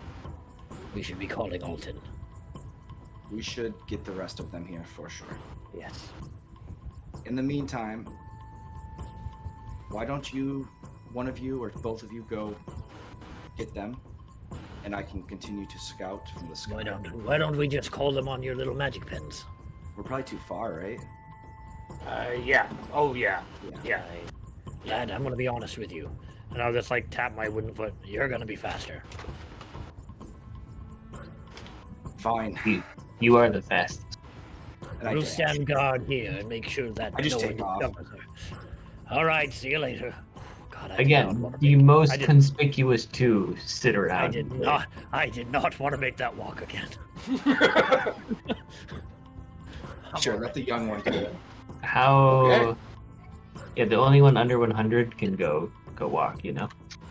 H: We should be calling Alton.
C: We should get the rest of them here for sure.
H: Yes.
C: In the meantime, why don't one of you or both of you go get them, and I can continue to scout from the sky.
H: Why don't we just call them on your little magic pens?
C: We're probably too far, right?
A: Yeah. Oh, yeah.
H: Yeah. Lad, I'm gonna be honest with you.
E: And I'll just tap my wooden foot.
H: You're gonna be faster.
C: Fine.
G: You are the fastest.
C: And
H: We'll stand guard here and make sure that
C: I just
H: no
C: take
H: one
C: off.
H: discovers her. All right, see you later. God,
G: Again, the most conspicuous two sit around.
H: I did not want to make that walk again.
C: Sure, let the young one do it.
G: How Yeah, the only one under 100 can go walk. You know.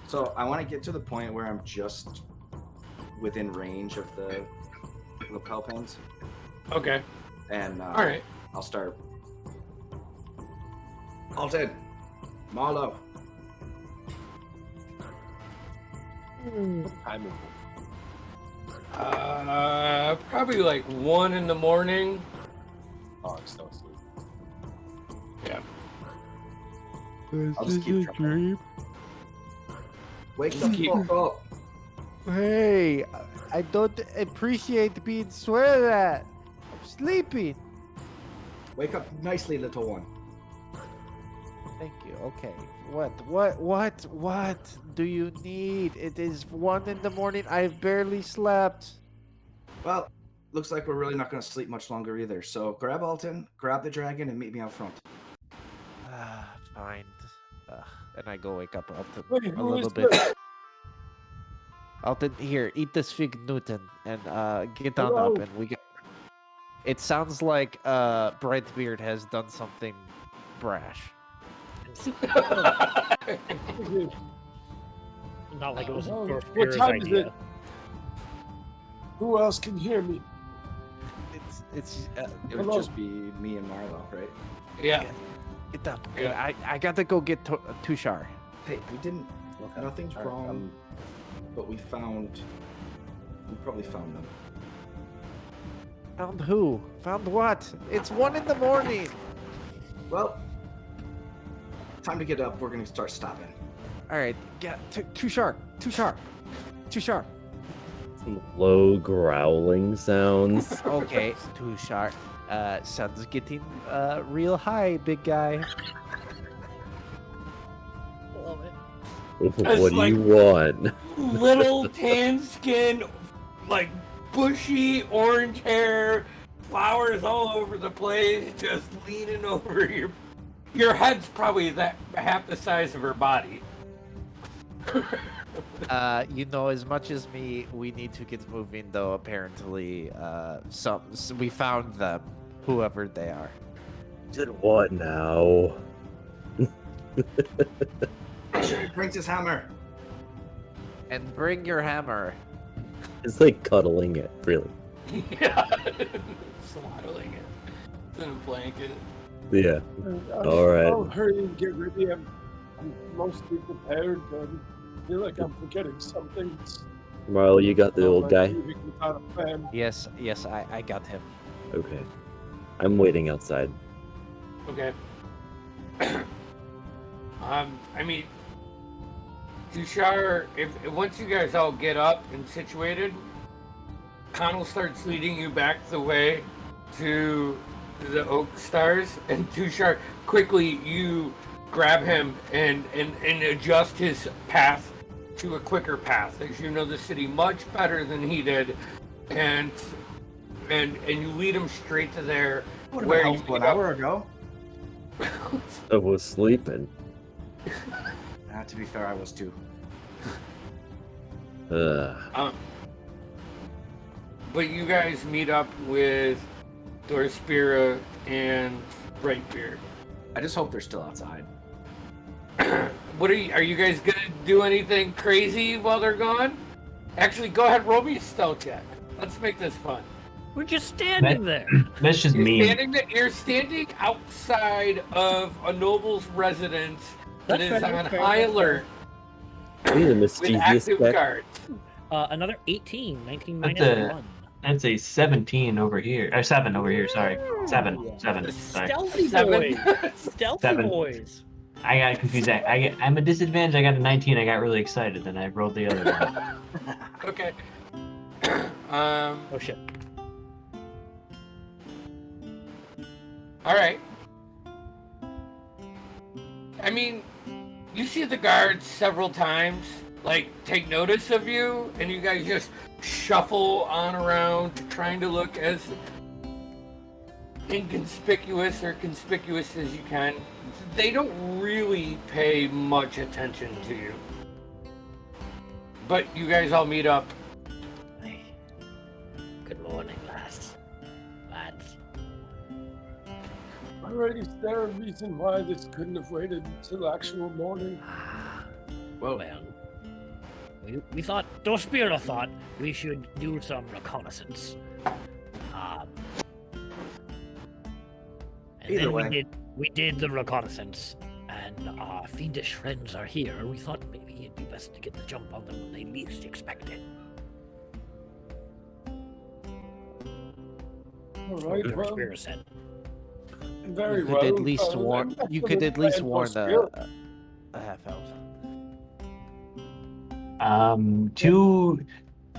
C: So I want to get to the point where I'm just within range of the lapel pins,
A: Okay.
C: and
A: All right.
C: I'll start. Alton, Marlo.
B: Time
A: Probably like 1 in the morning.
B: oh, I'm still asleep.
A: Yeah.
C: I'll just keep trying. Wake the fuck up.
D: Hey, I don't appreciate being sweared at. I'm sleeping.
C: Wake up nicely, little one.
D: Thank you. Okay. What do you need? It is 1 in the morning. I've barely slept.
C: Well, looks like we're really not going to sleep much longer either. So grab Alton, grab the dragon, and meet me out front.
D: Fine. And I go wake up Alton
B: Wait,
D: a
B: who
D: little
B: is
D: bit.
B: this?
D: Alton, here, eat this fig Newton and get on
B: Hello.
D: up and we get. It sounds like Brightbeard has done something brash.
E: Not like it was
B: Oh,
E: your
B: what time is
E: idea.
B: it? Who else can hear me?
D: It's
C: It would
B: Hello.
C: just be me and Marlo, right?
A: Yeah.
D: get up.
A: Yeah.
D: I got to go get Tushar.
C: Hey, we didn't. Nothing's
B: All right,
C: wrong, but we found. We probably found them.
D: Found who? Found what? It's 1 in the morning.
C: Well, time to get up. We're gonna start stopping.
D: All right, get Tushar.
F: Some low growling sounds.
D: Okay, Tushar. Sun's getting real high, big guy.
H: Love it.
F: What do you want?
A: Little tan skin, like bushy orange hair, flowers all over the place, just leaning over your head's probably that half the size of her body.
D: As much as me, we need to get moving though. Apparently, so we found them, whoever they are.
F: Did what now?
C: Brings his hammer.
D: And bring your hammer.
F: It's like cuddling it, really.
A: Yeah. Swaddling it. It's in a blanket.
F: Yeah. All right.
B: I'll hurry and get ready. I'm mostly prepared, but I feel like I'm forgetting something.
F: Marlo, you got the old guy?
B: Leaving without a plan.
D: Yes, I got him.
F: Okay. I'm waiting outside.
A: Okay. I mean, Tushar, if once you guys all get up and situated, Connell starts leading you back the way to the Oak Stars, and Tushar, quickly you grab him and adjust his path to a quicker path, as you know the city much better than he did, and you lead him straight to there. Where you
C: An hour ago.
F: I was sleeping.
C: To be fair, I was too.
F: Ugh.
A: But you guys meet up with Dorspira and Brightbeard.
C: I just hope they're still outside.
A: What are you guys gonna do anything crazy while they're gone? Actually, go ahead, roll me a stealth check. Let's make this fun.
E: We're just standing there.
G: That's just mean.
A: You're standing outside of a noble's residence that
E: That's
A: is
E: fair,
A: on
E: fair,
A: high
E: that's
A: alert
F: You're the
A: with
F: mischievous
A: active
F: guy.
A: guards.
E: Another 18. 19
G: That's
E: minus
G: a-
E: 1.
G: That's a 17 over here. Or 7 over here, sorry. 7. Sorry.
E: Stealthy
A: Seven.
E: boys. Stealthy
G: 7.
E: boys.
G: I got confused. I'm a disadvantage. I got a 19. I got really excited, and I rolled the other one.
A: Okay.
E: Oh shit.
A: All right. I mean, you see the guards several times, like, take notice of you, and you guys just shuffle on around, trying to look as inconspicuous or conspicuous as you can. They don't really pay much attention to you. But you guys all meet up.
H: Hey. Good morning, lads.
B: elaborate? Is there a reason why this couldn't have waited until actual morning?
H: Well, we thought, Dorspira thought we should do some reconnaissance. And
C: Either
H: then
C: way.
H: we did the reconnaissance, and our fiendish friends are here. We thought maybe it'd be best to get the jump on them when they least expect it.
B: All right, well,
H: Dorspira said.
B: very
D: You could
B: well.
D: at least warn. You could at least warn the half elf.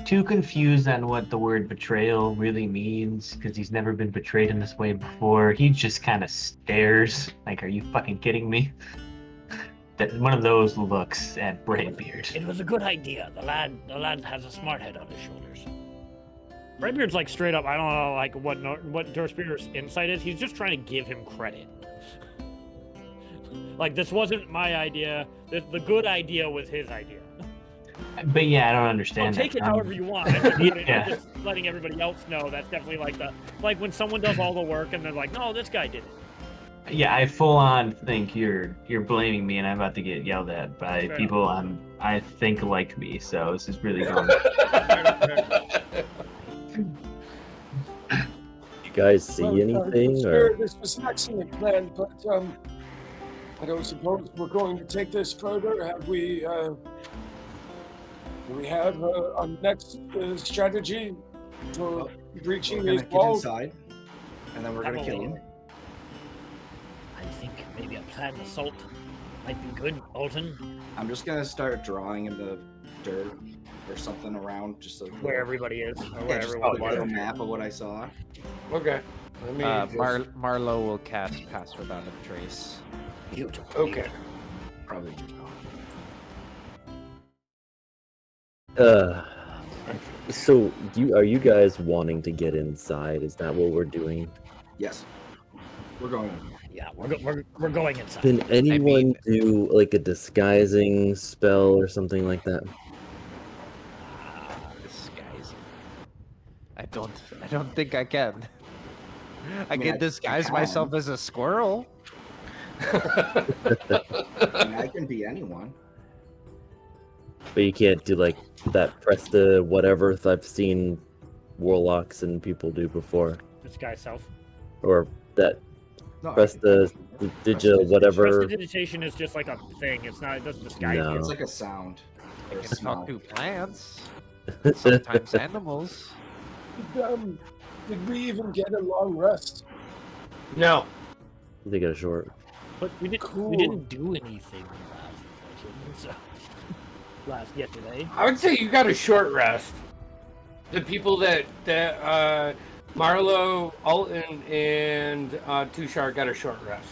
G: Too confused on what the word betrayal really means because he's never been betrayed in this way before. He just kind of stares like, "Are you fucking kidding me?" That one of those looks at Braybeard.
H: It was a good idea. The lad has a smart head on his shoulders. Braybeard's like straight up. I don't know like what Dorspira's insight is. He's just trying to give him credit. Like this wasn't my idea. The good idea was his idea.
G: But yeah, I don't understand.
H: Take it however you want. I'm just letting everybody else know that's definitely like when someone does all the work and they're like, no, this guy did it.
G: Yeah, I full on think you're blaming me, and I'm about to get yelled at by people I think like me. So this is really going.
F: You guys see anything?
B: Sure,
F: Or
B: this was an excellent plan, but I don't suppose we're going to take this further. Have we? Do we have a next strategy for reaching
C: We're
B: these
C: gonna get
B: walls?
C: inside, and then we're gonna kill him.
H: I think maybe a planned assault might be good, Alton.
C: I'm just gonna start drawing in the dirt or something around, just so
H: Where everybody is, or where
C: just
H: everyone
C: a
H: was.
C: map of what I saw.
A: Okay. Let me just-
D: Marlo will cast Pass Without a Trace.
H: Beautiful.
A: Okay.
C: Probably just
F: So are you guys wanting to get inside? Is that what we're doing?
C: Yes, we're going.
H: Yeah, we're going inside.
F: Can anyone
D: mean-
F: do like a disguising spell or something like that?
D: Disguising. I don't think I can. I
C: mean,
D: can disguise myself as a squirrel.
C: I mean, I can be anyone.
F: But you can't do like that press the whatever I've seen warlocks and people do before.
E: This guy's self.
F: Or that
C: No,
F: press the digit whatever.
E: Prestidigitation is just like a thing. It's not. It doesn't disguise
F: No.
E: you.
C: It's like a sound.
D: I
C: Or a
D: can
C: smell.
D: talk to plants. Sometimes animals.
B: Did we even get a long rest?
A: No.
F: They get a short.
E: But we didn't do anything yesterday.
A: I would say you got a short rest. The people that Marlo, Alton, and Tushar got a short rest.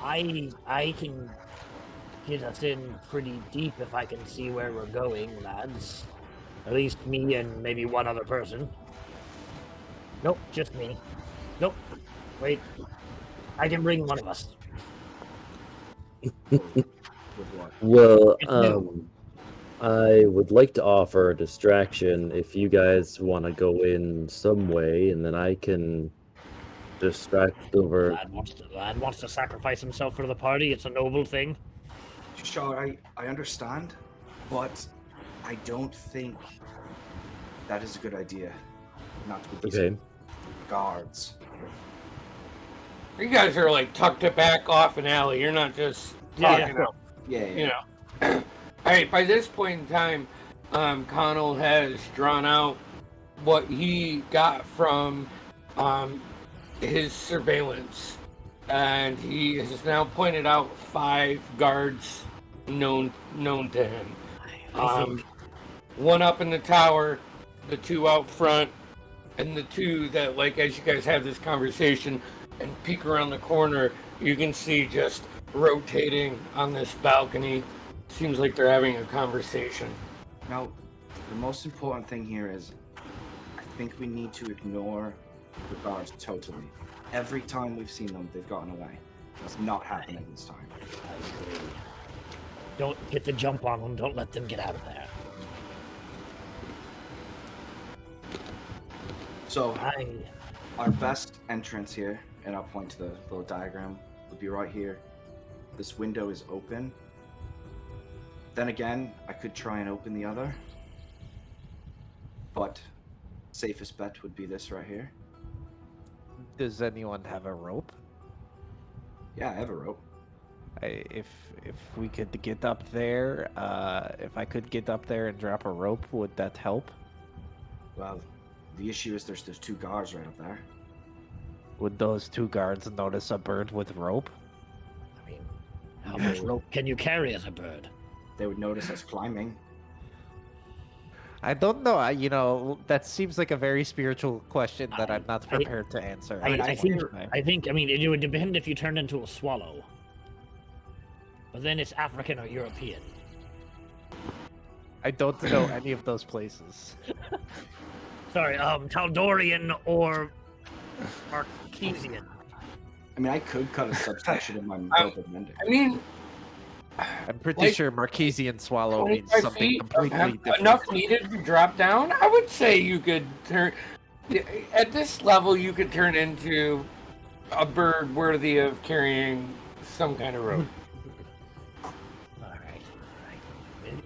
H: I can get us in pretty deep if I can see where we're going, lads. At least me and maybe one other person. Nope, just me. Nope. Wait. I can bring one of us.
C: With what?
F: Well,
H: It's new.
F: I would like to offer a distraction if you guys want to go in some way, and then I can distract over.
H: Lad wants to sacrifice himself for the party. It's a noble thing.
C: Sure, I understand, but I don't think that is a good idea. Not with these
F: Okay.
C: guards.
A: You guys are like tucked it back off an alley. You're not just talking out.
C: Yeah,
A: You know. All right. By this point in time, Connell has drawn out what he got from his surveillance, and he has now pointed out 5 guards known to him.
H: I think
A: One up in the tower, the 2 out front, and the 2 that, like, as you guys have this conversation and peek around the corner, you can see just rotating on this balcony. Seems like they're having a conversation.
C: Now, the most important thing here is I think we need to ignore the guards totally. Every time we've seen them, they've gotten away. That's not happening this time.
H: don't get the jump on them. Don't let them get out of there.
C: So
H: I
C: our best entrance here, and I'll point to the little diagram, would be right here. This window is open. Then again, I could try and open the other, but safest bet would be this right here.
D: Does anyone have a rope?
C: Yeah, I have a rope.
D: If we could get up there, if I could get up there and drop a rope, would that help?
C: Well, the issue is there's 2 guards right up there.
D: Would those 2 guards notice a bird with rope?
H: I mean, how much rope can you carry as a bird?
C: They would notice us climbing.
D: I don't know. That seems like a very spiritual question that I'm not prepared to answer.
H: I think. I mean, it would depend if you turned into a swallow. But then it's African or European.
D: I don't know any of those places.
H: Sorry, Taldorian or Marquesian.
C: I mean, I could cut a subsection of my rope and mend it.
A: I mean,
D: I'm pretty sure Marquesian swallow means
A: 25
D: something
A: feet
D: completely different.
A: enough needed to drop down. I would say you could turn. At this level, you could turn into a bird worthy of carrying some kind of rope.
H: All right.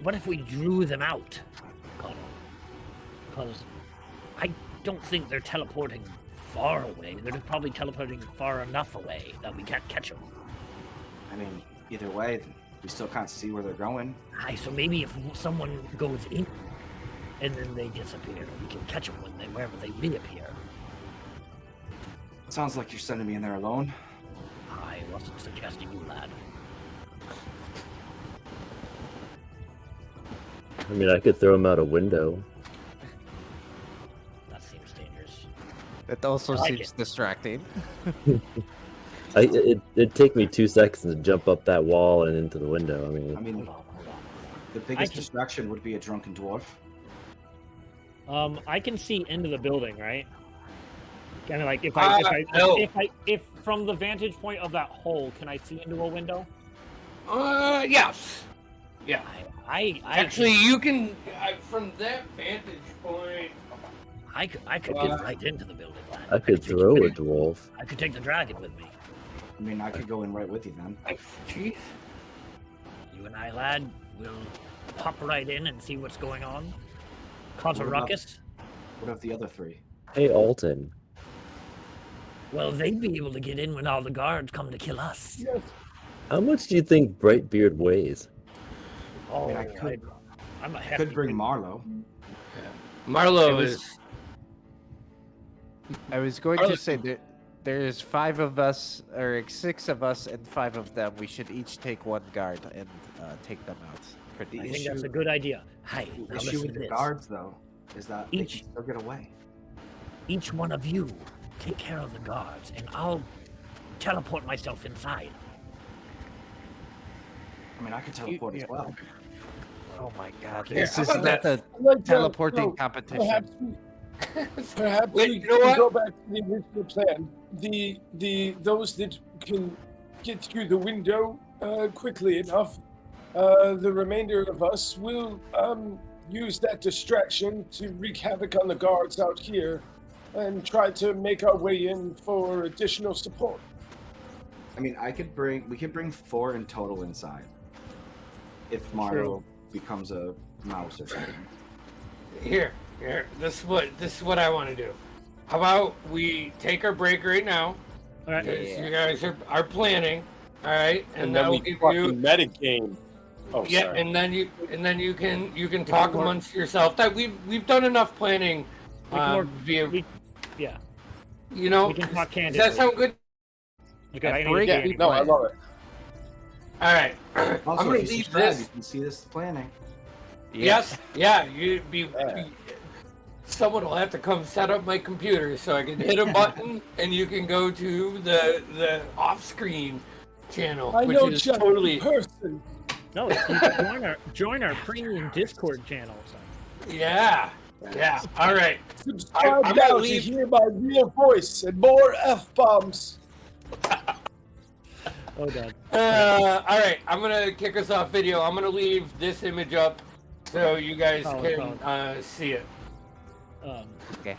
H: What if we drew them out? Because I don't think they're teleporting far away. They're probably teleporting far enough away that we can't catch them.
C: I mean, either way, we still can't see where they're going.
H: Aye, so maybe if someone goes in and then they disappear, we can catch them wherever they reappear.
C: Sounds like you're sending me in there alone.
H: I wasn't suggesting you, lad.
F: I mean, I could throw him out a window.
H: That seems dangerous.
D: It also
H: I like
D: seems
H: it.
D: distracting.
F: It'd take me 2 seconds to jump up that wall and into the window. I mean,
H: Hold on.
C: the biggest
H: can-
C: distraction would be a drunken dwarf.
E: I can see into the building, right? Kind of like if
A: no.
E: if from the vantage point of that hole, can I see into a window?
A: Yes. Yeah.
H: I
A: Actually, you can from that vantage point.
H: I could get right into the building, lad.
F: I could
H: take
F: throw
H: the-
F: a dwarf.
H: I could take the dragon with me.
C: I mean, I could go in right with you then.
A: Jeez.
H: You and I, lad, will pop right in and see what's going on. Cause a
C: What about-
H: ruckus.
C: What of the other 3?
F: Hey, Alton.
H: Well, they'd be able to get in when all the guards come to kill us.
B: Yes.
F: How much do you think Brightbeard weighs?
H: Oh,
C: I could-
H: I'm a
C: I
H: hefty.
C: could bring Marlowe.
A: Marlowe
D: It was-
A: is.
D: I was going to say that there's 5 of us, or 6 of us, and 5 of them. We should each take 1 guard and take them out. Pretty
H: I
C: The
H: think
C: issue-
H: that's a good idea. Hey,
C: The
H: now
C: issue
H: listen
C: with
H: to
C: the
H: this.
C: guards, though, is that they
H: Each-
C: can still get away.
H: Each one of you take care of the guards, and I'll teleport myself inside.
C: I mean, I could teleport as well.
D: Oh my god,
A: Here,
D: this
A: how
D: is
A: about
D: not a
B: I'd like to-
D: teleporting
B: no,
D: competition.
B: Perhaps
A: Wait,
B: we
A: you know
B: can
A: what?
B: go back to the original plan. Those that can get through the window quickly enough, the remainder of us will use that distraction to wreak havoc on the guards out here and try to make our way in for additional support.
C: I mean, we could bring 4 in total inside. If Marlowe becomes a mouse or something.
A: Here. This is what I want to do. How about we take our break right now?
E: All right.
A: Because you guys are planning, all right?
B: And then
A: that
B: we
A: will give
B: fucking
A: you.
B: metagame. Oh,
A: Yeah,
B: sorry.
A: and then you can talk amongst yourself. That we've done enough planning. Via,
E: Yeah.
A: you know,
E: we can talk
A: does
E: candidly.
A: that sound good?
E: Because I
D: break-
E: need
B: Yeah, no, I love it.
A: All right.
C: Also,
A: I'm gonna
C: if you
A: leave
C: subscribe,
A: this.
C: you can see this planning.
A: Yes. Yeah. You'd be.
B: Yeah.
A: Someone will have to come set up my computer so I can hit a button and you can go to the off-screen channel,
B: I
A: which
B: know
A: is
B: just
A: totally.
B: person.
E: No, join our premium Discord channel. So.
A: Yeah. All right.
B: Subscribe
A: I'm
B: now
A: gonna
B: to
A: leave-
B: hear my real voice and more F-bombs.
E: Oh god.
A: All right. I'm gonna kick us off video. I'm gonna leave this image up so you guys
E: Oh,
A: can see it.
E: Um,
D: Okay.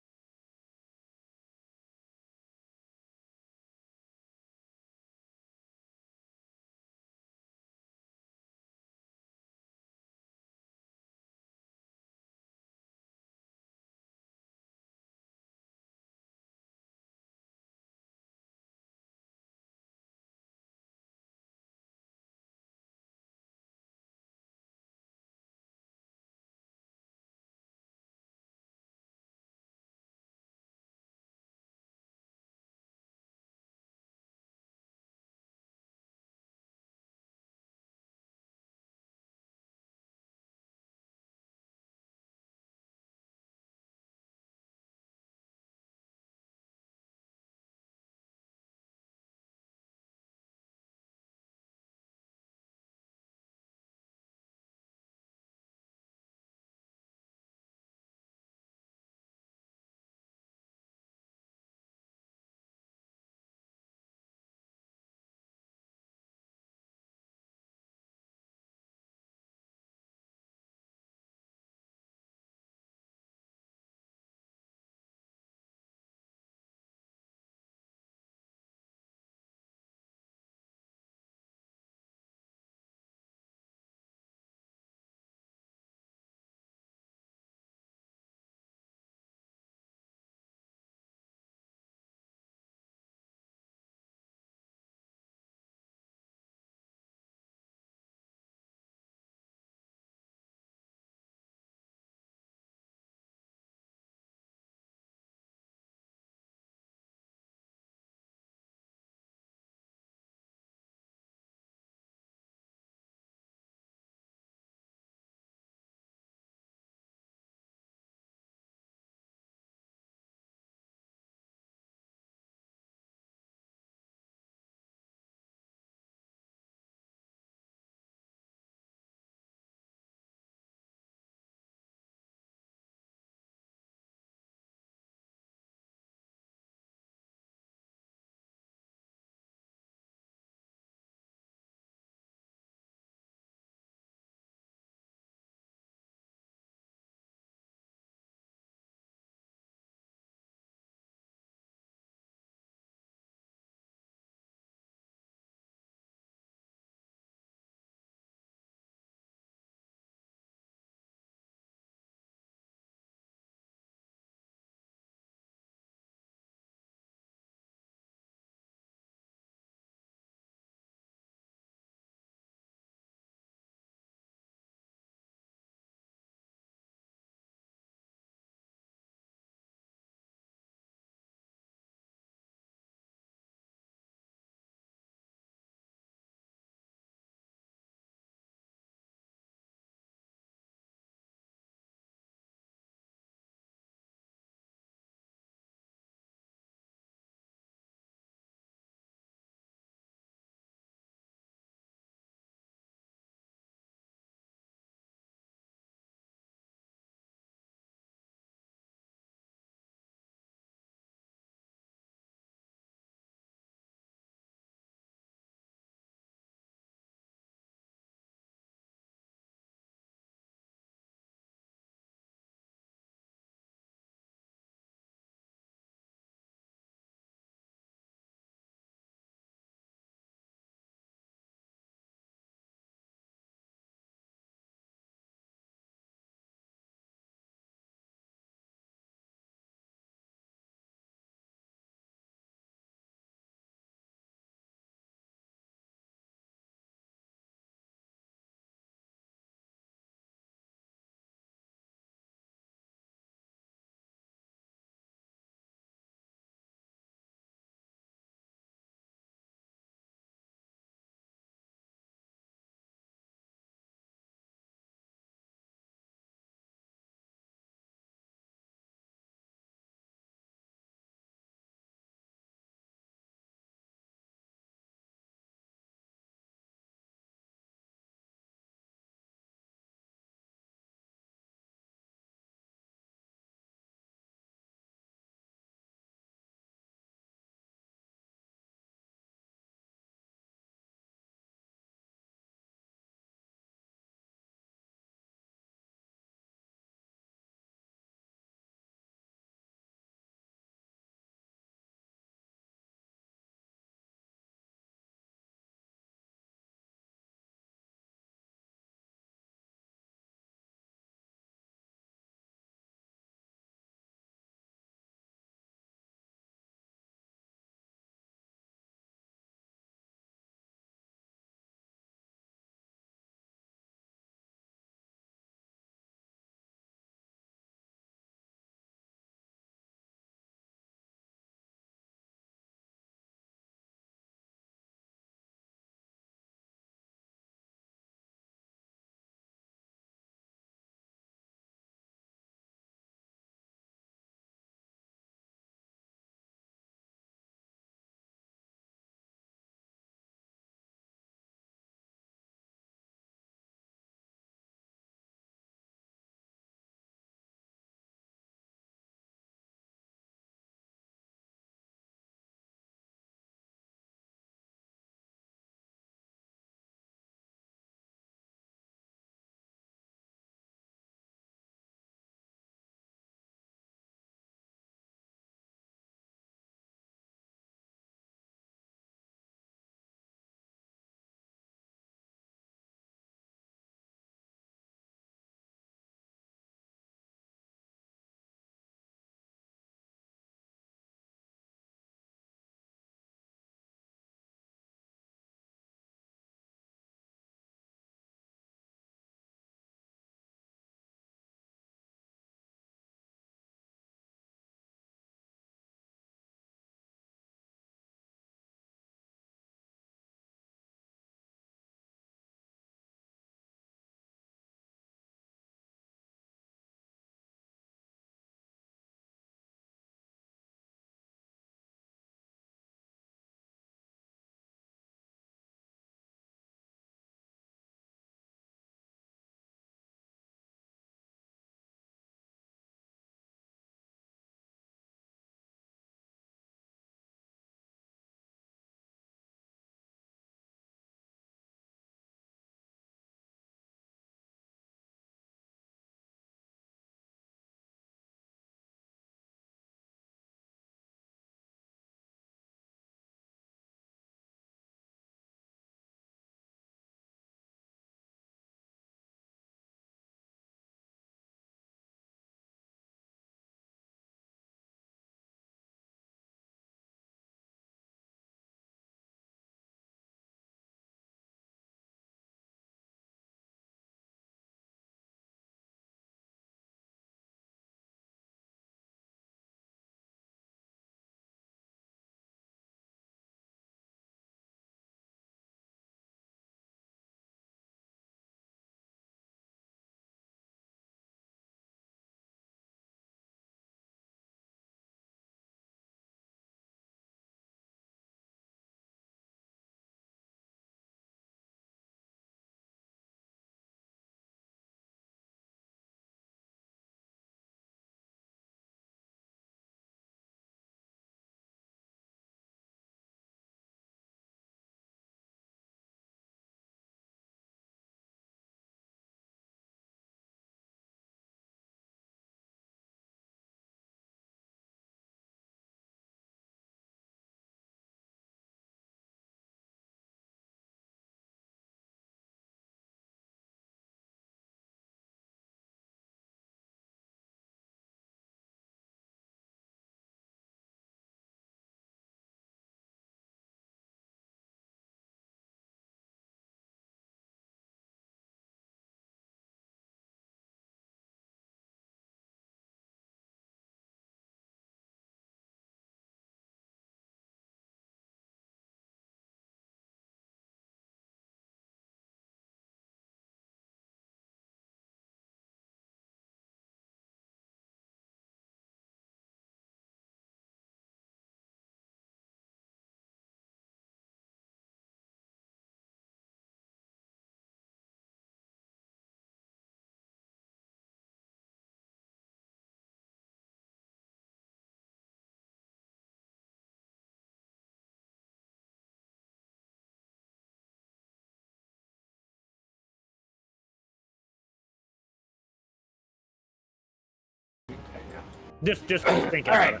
E: Just thinking
A: All
E: about
A: right.
E: it.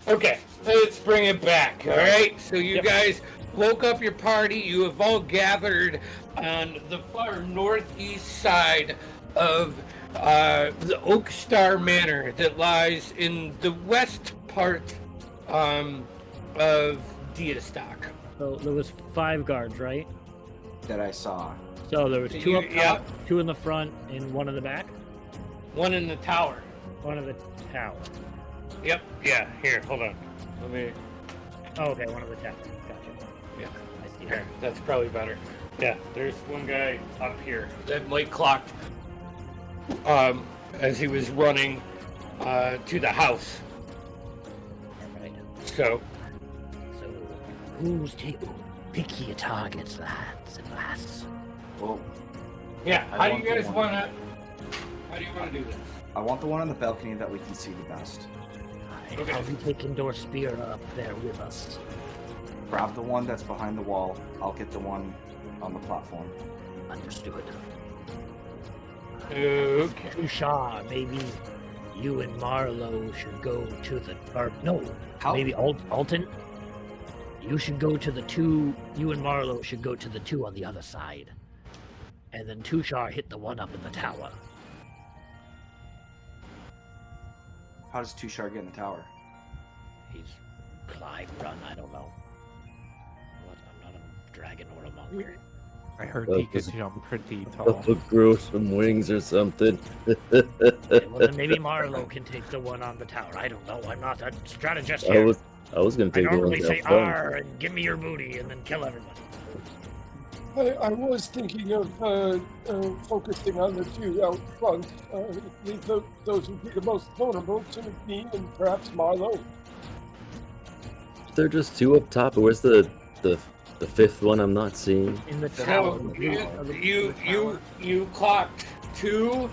A: Okay, let's bring it back. All right. So you
E: Yep.
A: guys woke up your party. You have all gathered on the far northeast side of the Oak Star Manor that lies in the west part of Diastock.
E: So there was 5 guards, right?
C: That I saw.
E: So there was 2 up top,
A: Yeah.
E: 2 in the front, and 1 in the back.
A: One in the tower.
E: 1 in the tower.
A: Yep. Yeah. Here, hold on. Let me.
E: Oh, okay, 1 in the tower. Gotcha.
A: Yeah.
E: I see.
A: Here, that's probably better. Yeah, there's one guy up here that Mike clocked as he was running to the house.
H: Alright.
A: So,
H: Who's taking? Pick your targets, lads and lass.
C: Well,
A: yeah,
C: I
A: how do
C: want
A: you
C: the
A: guys
C: one.
A: want to? How do you want to do this?
C: I want the one on the balcony that we can see the best.
A: Okay.
H: I'll be taking Dorspira up there with us.
C: Grab the one that's behind the wall. I'll get the one on the platform.
H: Understood.
A: Okay.
H: Tushar, maybe you and Marlowe should go to the... Or, no,
C: How?
H: maybe Alton? You should go to the 2... You and Marlowe should go to the 2 on the other side. And then Tushar hit the one up in the tower.
C: How does Tushar get in the tower?
H: He's Clyde run, I don't know. What? I'm not a dragon or a monk.
D: I heard
F: Well,
D: he could
F: just-
D: jump pretty tall.
F: Grow some wings or something.
H: Okay, well, then maybe Marlowe can take the one on the tower. I don't know. I'm not a strategist
F: I
H: here.
F: was gonna
H: I
F: take the one
H: normally say
F: down front.
H: R and give me your booty and then kill everybody.
B: I was thinking of focusing on the 2 out front. Leave those who be the most vulnerable to me and perhaps Marlowe.
F: They're just 2 up top. Where's the 5th one I'm not seeing?
H: In the tower.
A: So you clocked 2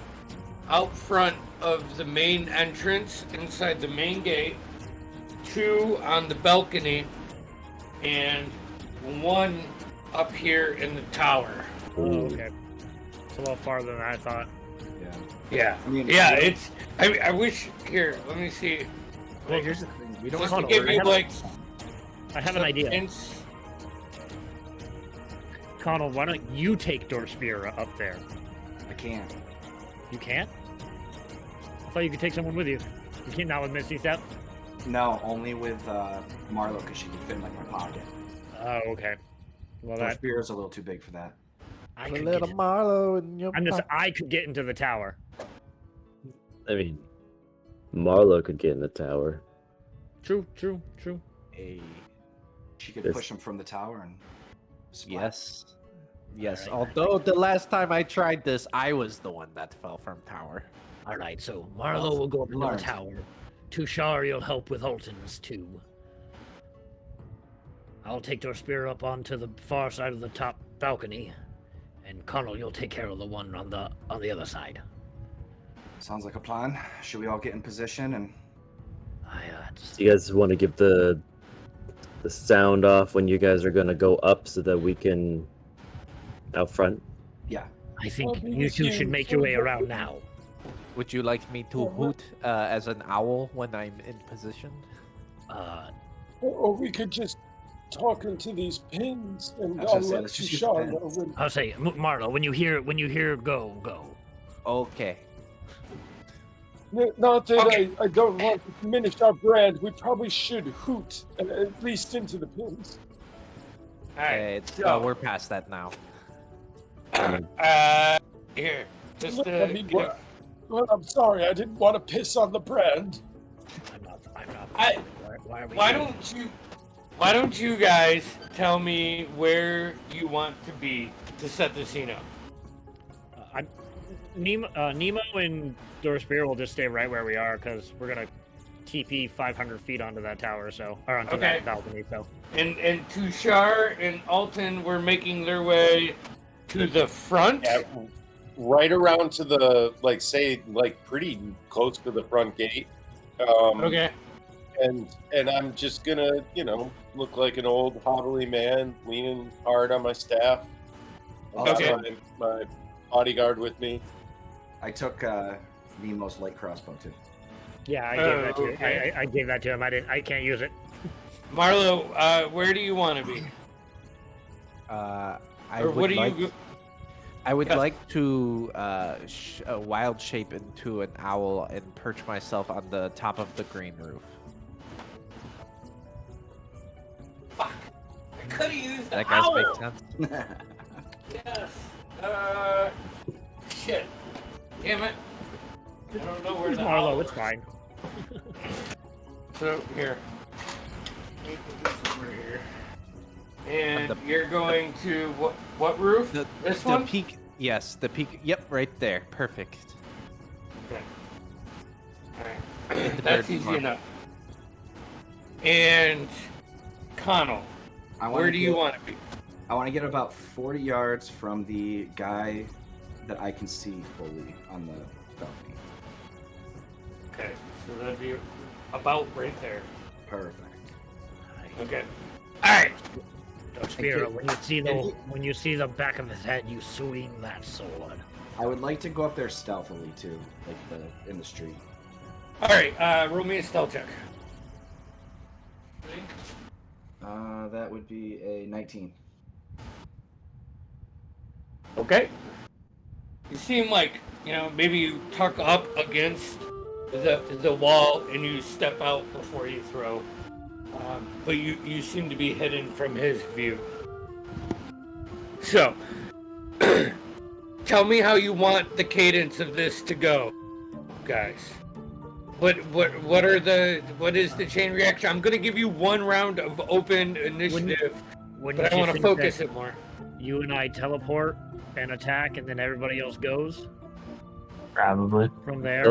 A: out front of the main entrance inside the main gate, 2 on the balcony, and 1 up here in the tower.
E: Oh, okay. It's a little farther than I thought.
C: Yeah.
A: Yeah.
C: I mean,
A: Yeah, it's. I wish. Here, let me see.
C: Well, here's the thing. We don't
A: Just
C: have
A: to
C: to
A: give
C: worry
A: you
C: about
A: like.
E: I have an idea.
A: hints.
E: Connell, why don't you take Dorspira up there?
C: I can't.
E: You can't? I thought you could take someone with you. You can't not with Misty Step?
C: No, only with Marlowe because she can fit in like my pocket.
E: Oh, okay. Well, that
C: Spear's a little too big for that.
H: I
D: A
H: could
D: little
H: get
D: Marlowe in your
E: I'm just
D: pocket.
E: I could get into the tower.
F: I mean, Marlowe could get in the tower.
E: True.
D: Hey.
C: She could
F: There's-
C: push him from the tower and. splat.
D: Yes.
H: Alright.
D: Although the last time I tried this, I was the one that fell from tower.
H: All right, so Marlowe will go up into the
C: Learned.
H: tower. Tushar, you'll help with Alton's 2. I'll take Dorspira up onto the far side of the top balcony, and Connell, you'll take care of the one on the other side.
C: Sounds like a plan. Should we all get in position and?
F: Do you guys want to give the sound off when you guys are gonna go up so that we can out front?
C: Yeah.
H: I think
B: I'll be
H: you
B: with
H: 2
B: you
H: should make your way
B: for-
H: around now.
D: Would you like me to hoot as an owl when I'm in position?
B: Or we could just talk into these pins and
C: I was
B: I'll
C: gonna say,
B: let
C: let's just use
B: Tushar
C: the
B: know
C: pins.
B: when.
H: I'll say, Marlowe, when you hear go.
D: Okay.
B: Not that
A: Okay.
B: I don't want to diminish our brand. We probably should hoot at least into the pins.
A: All right.
D: It's,
A: so,
D: we're past that now.
A: Here, just
B: Look,
A: to
B: I mean,
A: give-
B: well, I'm sorry. I didn't want to piss on the brand.
H: I'm not.
A: I-
H: Why are we?
A: Why don't you guys tell me where you want to be to set the scene up?
E: Nemo and Dorspira will just stay right where we are because we're gonna TP 500 feet onto that tower, or onto
A: Okay.
E: that balcony. So
A: And Tushar and Alton were making their way to the front.
B: Yeah, right around to the pretty close to the front gate.
A: Okay.
B: And I'm just gonna, look like an old hobbly man, leaning hard on my staff.
A: Okay.
B: My bodyguard with me.
C: I took Nemo's light crossbow too.
E: Yeah, I gave that to him.
A: okay.
E: I gave that to him. I can't use it.
A: Marlo, where do you want to be?
D: I
A: Or
D: would
A: what do
D: like.
A: you?
D: I would
A: Yeah.
D: like to wild shape into an owl and perch myself on the top of the green roof.
A: Fuck. I could have used the
D: That guys
A: owl.
D: make sense.
A: Yes. Shit. Damn it. I don't know where
E: Where's
A: the
E: Marlo?
A: owl
E: It's
A: is.
E: fine.
A: So here. Over here. And
D: The-
A: you're going to what roof? This
D: The
A: one?
D: peak. Yes, the peak. Yep, right there. Perfect.
A: Okay.
D: The
A: Alright. That's
D: bird's
A: easy
D: mark.
A: enough. And Connell, where do you want to be?
C: I want to get about 40 yards from the guy that I can see fully on the balcony.
A: Okay. So that'd be about right there.
C: Perfect.
A: Okay. Alright.
E: Spiro, when you see the back of his head, you swing that sword.
C: I would like to go up there stealthily too, like in the street.
A: Alright, roll me a stealth check.
C: That would be a 19.
A: Okay. You seem like, maybe you tuck up against the wall and you step out before you throw. But you seem to be hidden from his view. So, tell me how you want the cadence of this to go, guys. What is the chain reaction? I'm gonna give you one round of open initiative, but I want to focus it more.
E: You and I teleport and attack, and then everybody else goes
G: Probably.
E: from there.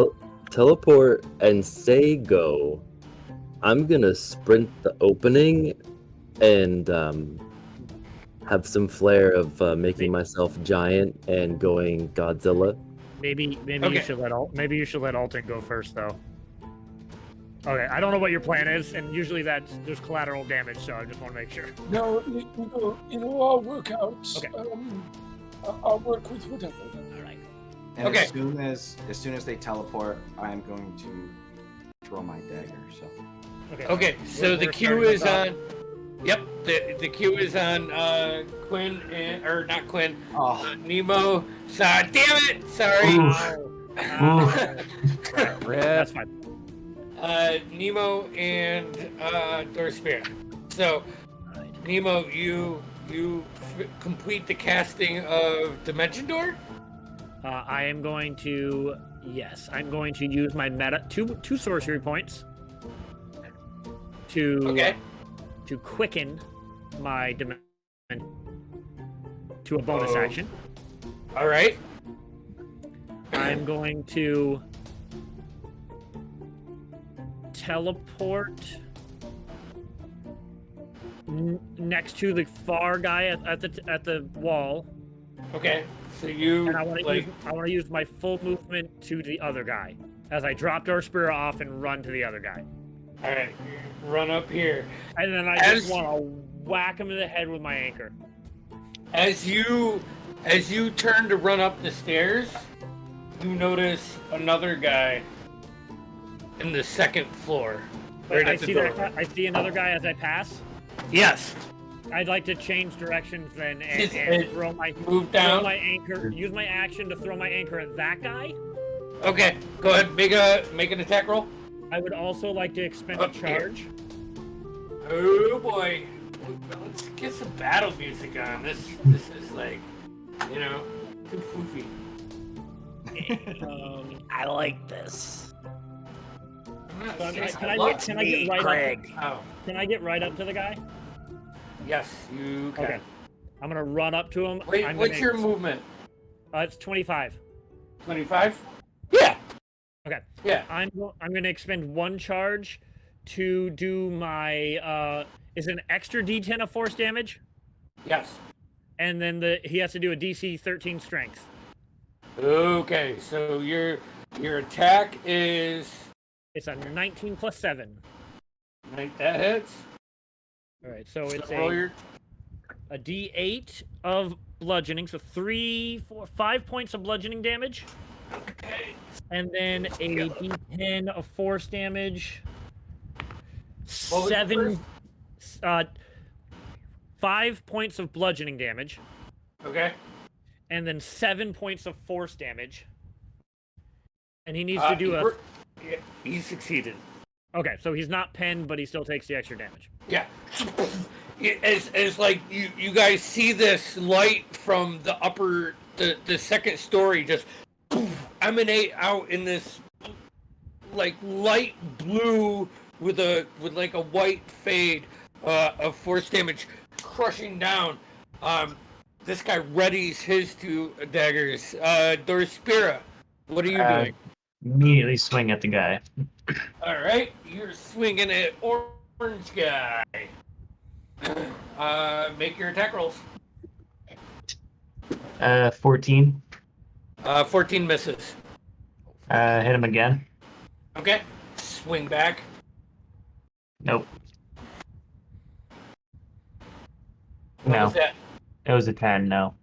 F: Teleport and say go. I'm gonna sprint the opening and have some flair of making myself giant and going Godzilla.
E: Maybe
A: Okay.
E: you should let Alton go first, though. Okay, I don't know what your plan is, and usually there's collateral damage, so I just want to make sure.
I: No, I'll work out.
E: Okay.
I: I'll work with whatever.
E: All right.
C: And
A: Okay.
C: as soon as they teleport, I am going to draw my dagger. So
A: Okay, so the
E: we're
A: queue
E: starting
A: is
E: with
A: on. Yep, the queue is on Quinn or not Quinn. Nemo. Damn it! Sorry.
E: That's fine.
A: Nemo and Dorspirit. So, Nemo, you complete the casting of Dimension Door.
E: I'm going to use my meta two sorcery points to quicken my dimension to a bonus action.
A: All right.
E: I'm going to teleport next to the far guy at the wall.
A: Okay. So you
E: And I want to use my full movement to the other guy as I drop Dorspirit off and run to the other guy.
A: All right, run up here.
E: And then I just want to whack him in the head with my anchor.
A: As you turn to run up the stairs, you notice another guy in the second floor. Right
E: I
A: at the
E: see
A: doorway.
E: I see another guy as I pass.
A: Yes.
E: I'd like to change directions then and
A: move down.
E: throw my anchor. Use my action to throw my anchor at that guy.
A: Okay, go ahead. Make an attack roll.
E: I would also like to expend a charge.
A: Oh boy. Let's get some battle music on. This is like, too foofy.
H: I like this.
E: Can I get right up to the guy?
A: Yes, you can.
E: Okay. I'm gonna run up to him.
A: Wait, what's your movement?
E: It's 25.
A: 25? Yeah.
E: Okay.
A: Yeah.
E: I'm gonna expend one charge to do my is an extra D10 of force damage,
A: Yes.
E: and then he has to do a DC 13 strength.
A: Okay, so your attack is
E: It's a 19 plus 7.
A: that hits.
E: All right, so it's
A: roll your
E: a D8 of bludgeoning, so 5 points of bludgeoning damage.
A: Okay.
E: And then a D10 of force damage.
A: What was the
E: 5 points of bludgeoning damage.
A: Okay.
E: And then 7 points of force damage. And he needs to do a...
A: Yeah, he succeeded.
E: Okay, so he's not pinned, but he still takes the extra damage.
A: Yeah. As like you guys see this light from the upper the second story just emanate out in this like light blue with like a white fade of force damage crushing down. This guy readies his 2 daggers. Dorspira, what are you doing?
G: Immediately swing at the guy.
A: All right, you're swinging at orange guy. Make your attack rolls.
G: 14.
A: 14 misses.
G: Hit him again.
A: Okay, swing back.
G: Nope.
A: What
G: No.
A: was that?
G: It was a 10, no.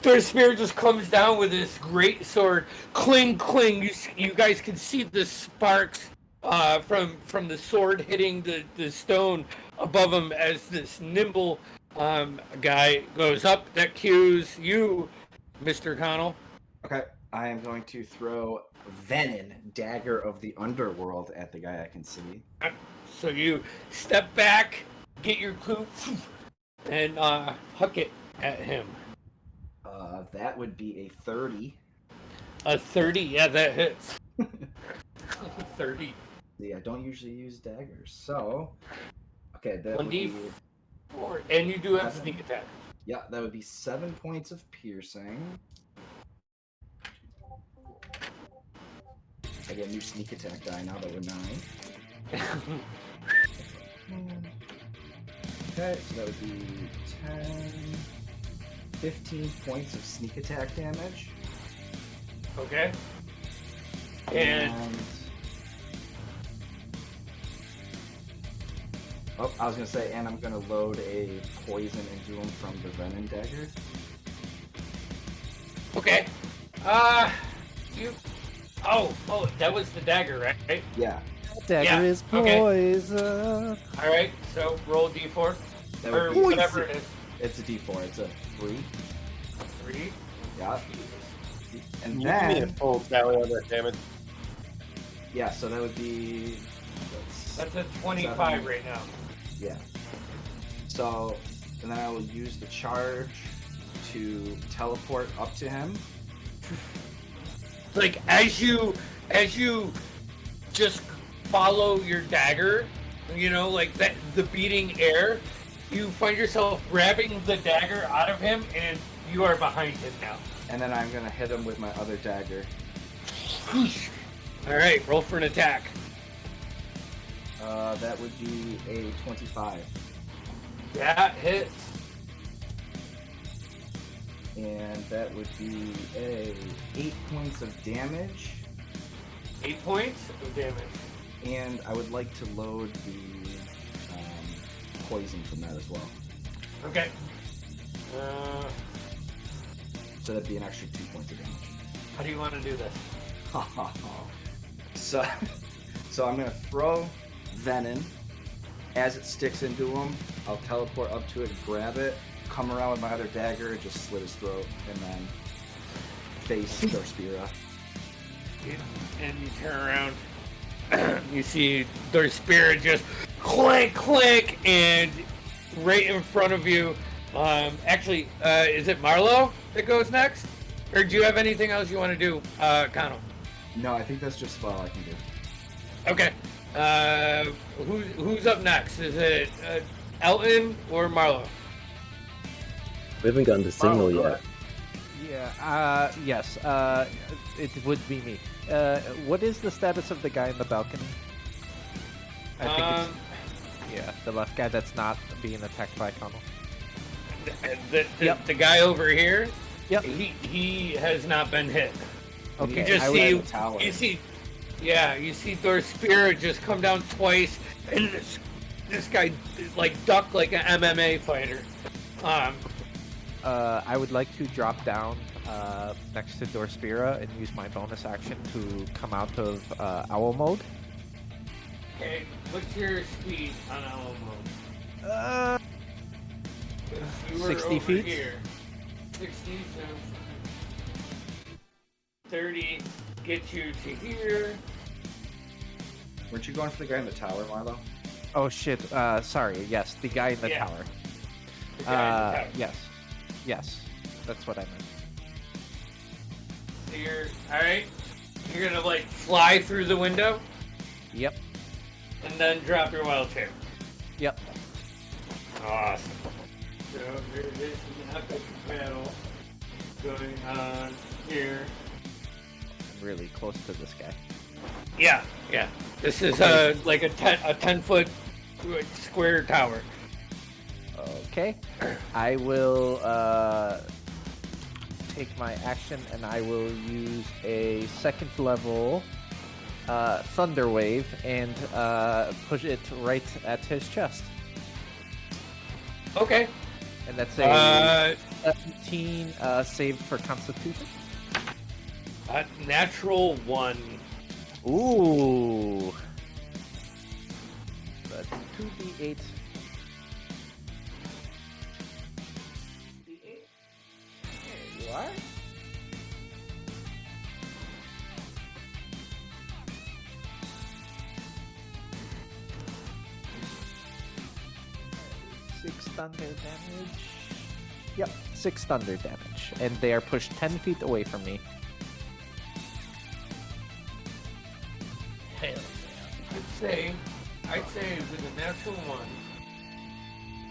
A: Dorspira just comes down with this great sword. Cling, cling. You guys can see the sparks from the sword hitting the stone above him as this nimble guy goes up. That cues you, Mr. Connell.
C: Okay, I am going to throw Venom, Dagger of the Underworld, at the guy I can see.
A: So you step back, get your clue, and huck it at him.
C: That would be a 30.
A: A 30, yeah, that hits. 30.
C: See, I don't usually use daggers, so... Okay, that would
A: 1d4,
C: be...
A: and you do have sneak attack.
C: Yeah, that would be 7 points of piercing. I get a new sneak attack die now that we're 9. Okay, so that would be 10... 15 points of sneak attack damage.
A: Okay. And
C: oh, I was gonna say, and I'm gonna load a poison into him from the Venom dagger.
A: okay. You. Oh, that was the dagger, right?
C: Yeah.
D: Dagger
A: Yeah,
D: is
A: okay.
D: poison.
A: All right. So roll d4
C: That
A: or
C: would be,
A: whatever it is.
C: it's a d4. It's a 3.
A: 3.
C: Yeah. And
B: Can you give me a
C: then
B: full tally on that damage?
C: yeah, so that would be
A: That's a 25
C: 7.
A: right now.
C: Yeah. So, and then I will use the charge to teleport up to him.
A: Like as you just follow your dagger, you know, like that the beating air, you find yourself grabbing the dagger out of him, and you are behind him now.
C: And then I'm gonna hit him with my other dagger.
A: All right, roll for an attack.
C: That would be a 25.
A: That hits.
C: And that would be a 8 points of damage.
A: 8 points of damage.
C: And I would like to load the poison from that as well.
A: Okay.
C: So that'd be an extra 2 points of damage.
A: How do you want to do this?
C: So I'm gonna throw Venom. As it sticks into him, I'll teleport up to it, grab it, come around with my other dagger, just slit his throat, and then face Dorspira.
A: And you turn around. You see Dorspira just clank, clank, and right in front of you. Actually, is it Marlo that goes next? Or do you have anything else you want to do, Connell?
C: No, I think that's just all I can do.
A: Okay. Who's up next? Is it Elton or Marlo?
F: We haven't gotten the signal yet.
D: Yeah, yes, it would be me. What is the status of the guy in the balcony? I think it's the left guy that's not being attacked by Connell.
A: The guy over here.
D: Yep.
A: He has not been hit.
D: Okay.
A: You just see you see Dorspira just come down twice, and this guy like duck like an MMA fighter.
D: I would like to drop down next to Dorspira and use my bonus action to come out of owl mode.
A: Okay, what's your speed on owl mode?
D: 60 feet.
A: Here. 60, so 30 gets you to here.
C: Weren't you going for the guy in the tower, Marlo?
D: Oh shit! Sorry. Yes, the guy in the
A: Yeah.
D: tower.
A: The guy in the tower.
D: Yes, that's what I meant.
A: So you're alright. You're gonna like fly through the window
D: Yep.
A: and then drop your wild shape.
D: Yep.
A: Awesome. So there is an epic battle going on here.
D: I'm really close to this guy.
A: Yeah. This is like a 10-foot square tower.
D: Okay. I will take my action and I will use a second level Thunder Wave and push it right at his chest.
A: Okay.
D: And that's a 17 saved for Constitution.
A: Natural 1.
D: Ooh. That's 2d8. There you are. Six thunder damage. Yep, 6 thunder damage. And they are pushed 10 feet away from me.
H: Hell
A: I'd say with a natural 1.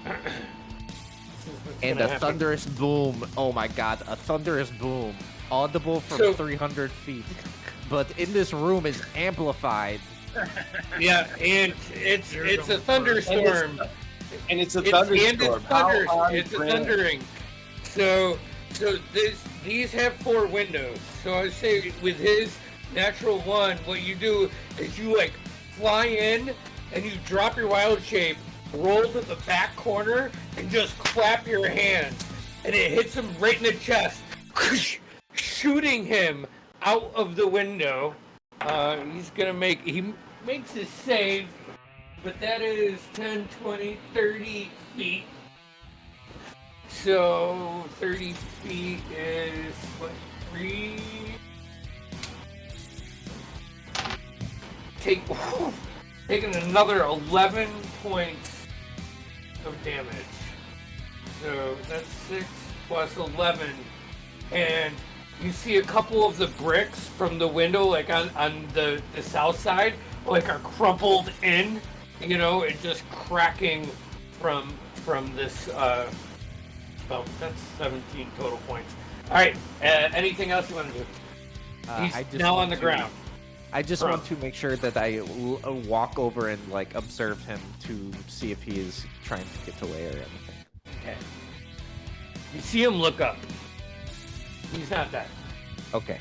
A: This is what's
D: And
A: gonna
D: a
A: happen.
D: thunderous boom. Oh my god, a thunderous boom. Audible from
A: So-
D: 300 feet. But in this room is amplified.
A: Yeah, and it's a thunderstorm.
B: And it's a
A: It's
B: thunderstorm. How on
A: It's a
B: brand.
A: thundering. So these have 4 windows. So I say with his natural 1, what you do is you like fly in and you drop your wild shape, roll to the back corner, and just clap your hands, and it hits him right in the chest, shooting him out of the window. He makes his save, but that is 10, 20, 30 feet. So 30 feet is what, 3? Taking another 11 points of damage. So that's 6 plus 11. And you see a couple of the bricks from the window, like on the south side, like are crumpled in, you know, and just cracking from this spell. That's 17 total points. All right, anything else you want to do? He's
D: I just
A: now
D: want
A: on the
D: to-
A: ground.
D: I just
A: Bro.
D: want to make sure that I walk over and like observe him to see if he is trying to get away or anything.
A: Okay. You see him look up. He's not dead.
D: Okay.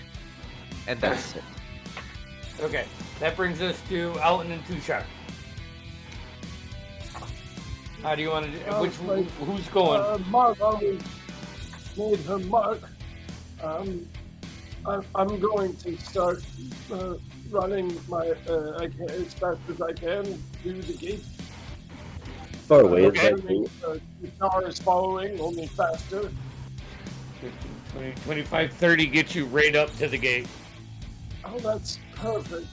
D: And that's it.
A: Okay, that brings us to Alton and Tushar. How do you want to do? Who's going?
I: Mark always made her mark. I'm going to start running as fast as I can through the gate.
F: Far away is
A: Okay.
F: that?
I: The car is following, only faster.
A: 15, 20, 25, 30 gets you right up to the gate.
I: Oh, that's perfect.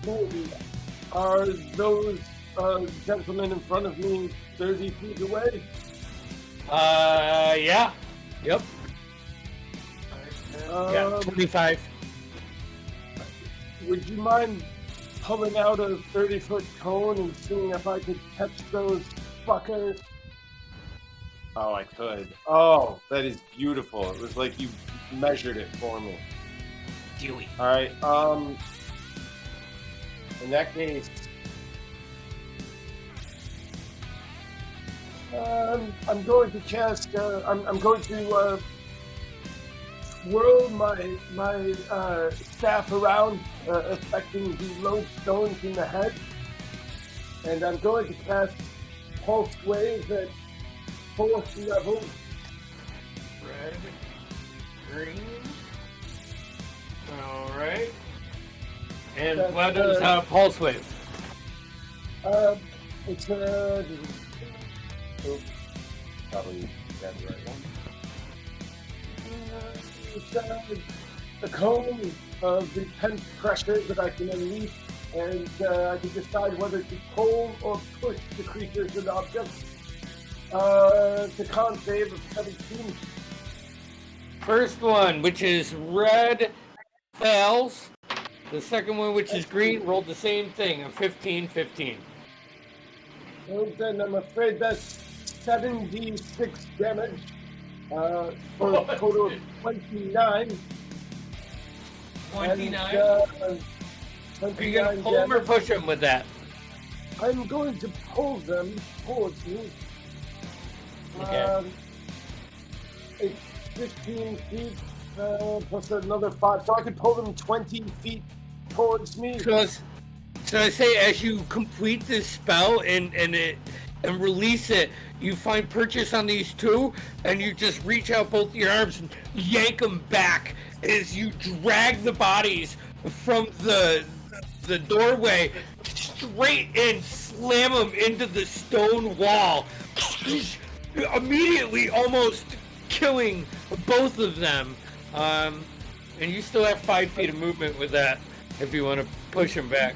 I: Maybe. Are those gentlemen in front of me 30 feet away?
A: Yeah. Yep. Yeah, 25.
I: Would you mind pulling out a 30-foot cone and seeing if I could catch those fuckers?
B: Oh, I could. Oh, that is beautiful. It was like you measured it for me.
H: Dewey.
B: All right. In that case,
I: I'm going to cast. I'm going to swirl my staff around, affecting the lodestones in the head, and I'm going to cast pulse wave at 4th level.
A: Red. green. Alright. And
I: That's,
A: what does Pulse Wave?
I: It's
B: Probably that right one.
I: it's a cone of intense pressure that I can unleash, and I can decide whether to pull or push the creatures and objects. It's a con save of 17.
A: First one, which is red, fails. The second one, which is green, rolled the same thing, a 15-15.
I: Well, then I'm afraid that's 7d6 damage for a total of 29.
A: 29?
I: And,
A: Are you going to pull them or push them with that?
I: I'm going to pull them towards me.
A: Okay.
I: It's 15 feet plus another 5, so I could pull them 20 feet towards me.
A: So I say, as you complete this spell and release it, you find purchase on these two, and you just reach out both your arms and yank them back as you drag the bodies from the doorway straight and slam them into the stone wall, immediately almost killing both of them. And you still have 5 feet of movement with that if you want to push them back.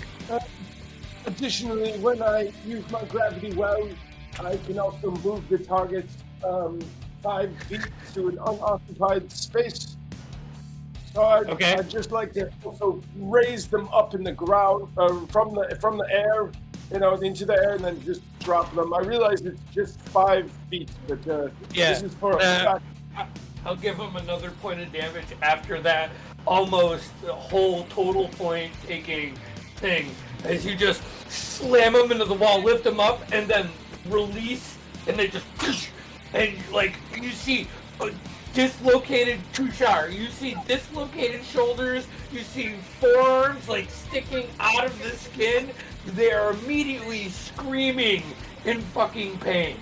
I: Additionally, when I use my gravity well, I can also move the target 5 feet to an unoccupied space. So I'd just like to also raise them up in the ground from the air, into the air, and then just drop them. I realize it's just 5 feet, but this is for a fact.
A: I'll give them another point of damage after that almost whole total point taking thing, as you just slam them into the wall, lift them up, and then release, and they just, and like you see dislocated Tushar, you see dislocated shoulders, you see forearms like sticking out of the skin. They are immediately screaming in fucking pain.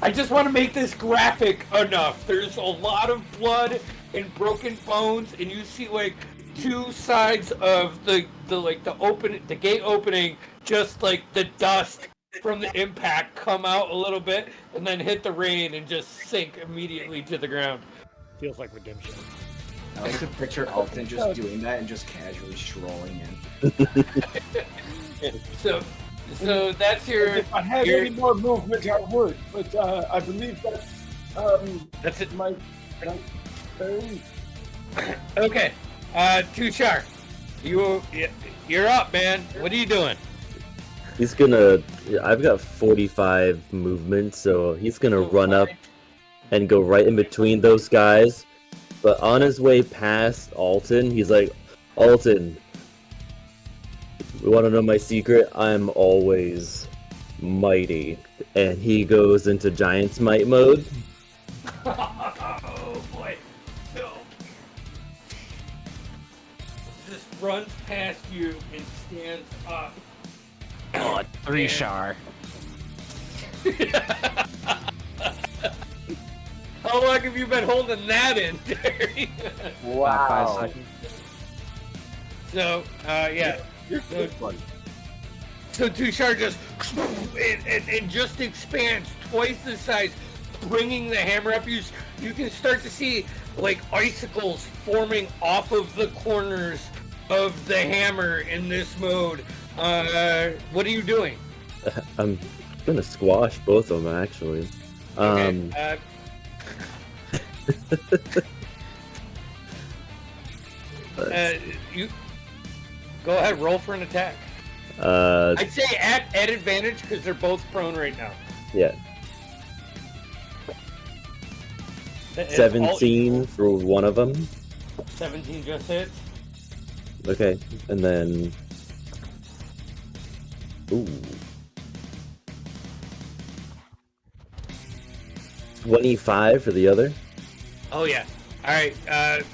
A: I just want to make this graphic enough. There's a lot of blood and broken bones, and you see like two sides of the gate opening, just like the dust from the impact come out a little bit and then hit the rain and just sink immediately to the ground.
E: Feels like redemption.
C: I like to picture Alton just doing that and just casually strolling in.
A: So that's your.
I: If I had any more movement, I would, but I believe that's
A: it.
I: My turn.
A: Okay, Tushar, you're up, man. What are you doing?
F: He's gonna. I've got 45 movement, so he's gonna run up and go right in between those guys. But on his way past Alton, he's like, Alton, you want to know my secret? I'm always mighty. And he goes into Giant's Might mode.
A: Oh boy. So, just runs past you and stands up.
D: Oh, 3 Shar.
A: How long have you been holding that in, Terry?
C: Wow.
D: 5 seconds.
A: So, yeah. So Tushar just and just expands twice the size, bringing the hammer up. You can start to see like icicles forming off of the corners of the hammer in this mode. What are you doing?
F: I'm gonna squash both of them, actually.
A: Okay, you go ahead, roll for an attack. I'd say at advantage because they're both prone right now.
F: Yeah.
A: It's
F: 17 for one of them.
A: 17 just hits.
F: Okay, and then. Ooh. 25 for the other.
A: Oh yeah. All right.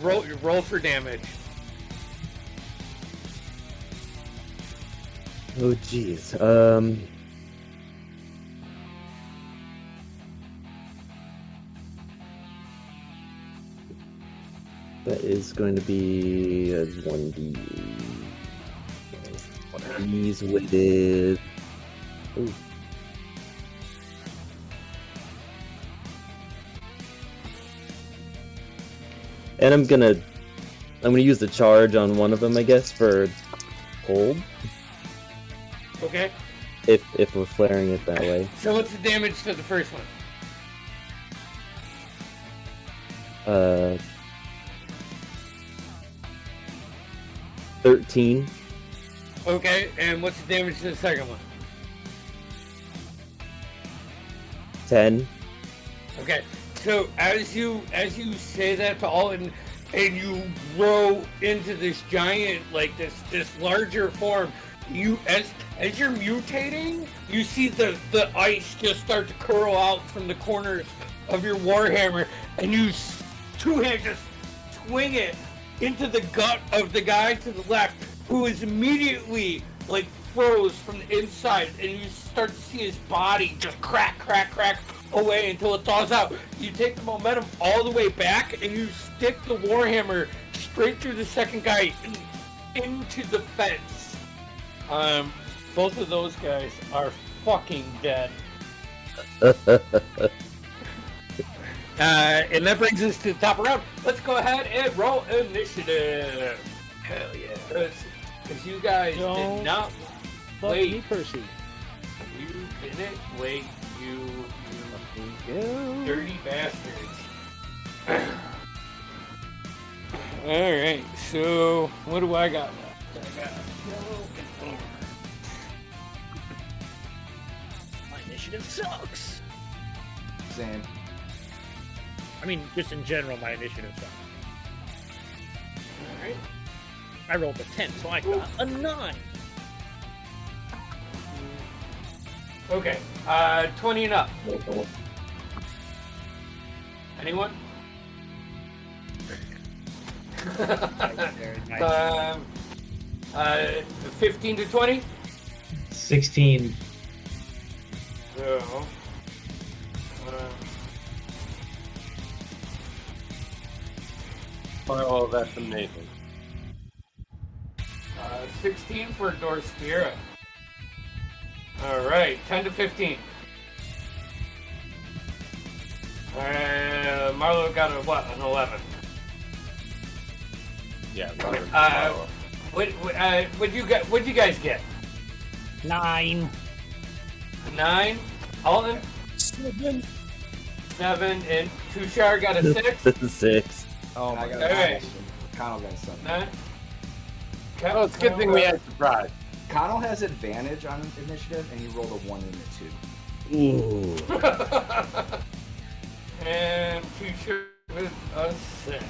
A: Roll for damage.
F: Oh jeez. That is going to be a 1d. One of these with. Ooh. And I'm gonna use the charge on one of them, I guess, for cold.
A: Okay.
F: If we're flaring it that way.
A: So what's the damage to the first one?
F: 13.
A: Okay, and what's the damage to the second one?
F: 10.
A: Okay, so as you say that to all, and you grow into this giant, like this larger form, you as you're mutating, you see the ice just start to curl out from the corners of your warhammer, and you two hands just swing it into the gut of the guy to the left, who is immediately like froze from the inside, and you start to see his body just crack away until it thaws out. You take the momentum all the way back, and you stick the warhammer straight through the second guy into the fence. Both of those guys are fucking dead. And that brings us to the top of the round. Let's go ahead and roll initiative. Hell yeah. Because you guys did not wait.
E: Me, Percy.
A: You didn't wait, you dirty bastards. Alright, so what do I got left? I got yellow and orange.
E: My initiative sucks.
C: Same.
E: I mean, just in general, my initiative sucks.
A: Alright.
E: I rolled a 10, so I got a 9.
A: Okay, 20 and up. Anyone?
E: Very nice.
A: 15 to 20?
G: 16.
A: So,
B: Oh, that's amazing.
A: 16 for Dorspira. Alright, 10 to 15. Marlo got a what? An 11.
B: Yeah.
A: What'd you guys get?
E: 9.
A: 9. Alton?
I: 7.
A: 7. And Tushar got a 6.
F: 6.
C: Oh my god.
A: Okay.
C: Connell got 7.
A: 9.
B: Oh, it's a good thing we had surprise.
C: Connell has advantage on initiative, and he rolled a 1 and a 2.
F: Ooh.
A: And Tushar with a 6.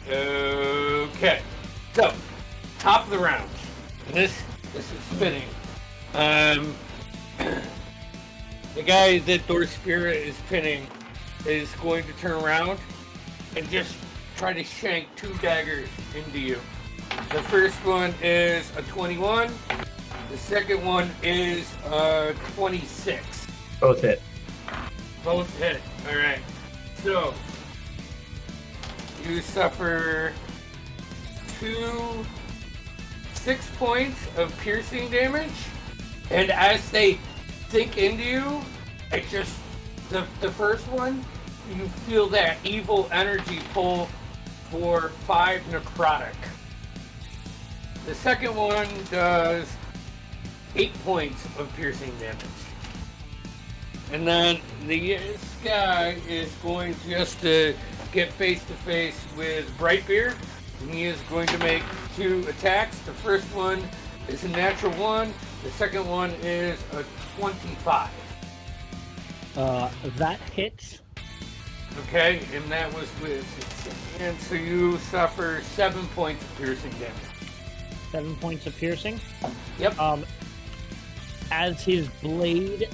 A: Okay. So, top of the round. This is fitting. The guy that Dorspira is pinning is going to turn around and just try to shank 2 daggers into you. The first one is a 21. The second one is a 26.
G: Both hit.
A: Both hit. Alright. So, you suffer 6 points of piercing damage. And as they sink into you, it just, the first one, you feel that evil energy pull for 5 necrotic. The second one does 8 points of piercing damage. And then this guy is going just to get face to face with Brightbeard. And he is going to make 2 attacks. The first one is a natural 1. The second one is a 25.
E: That hits.
A: Okay, and that was with... And so you suffer 7 points of piercing damage.
E: 7 points of piercing.
A: Yep.
E: As his blade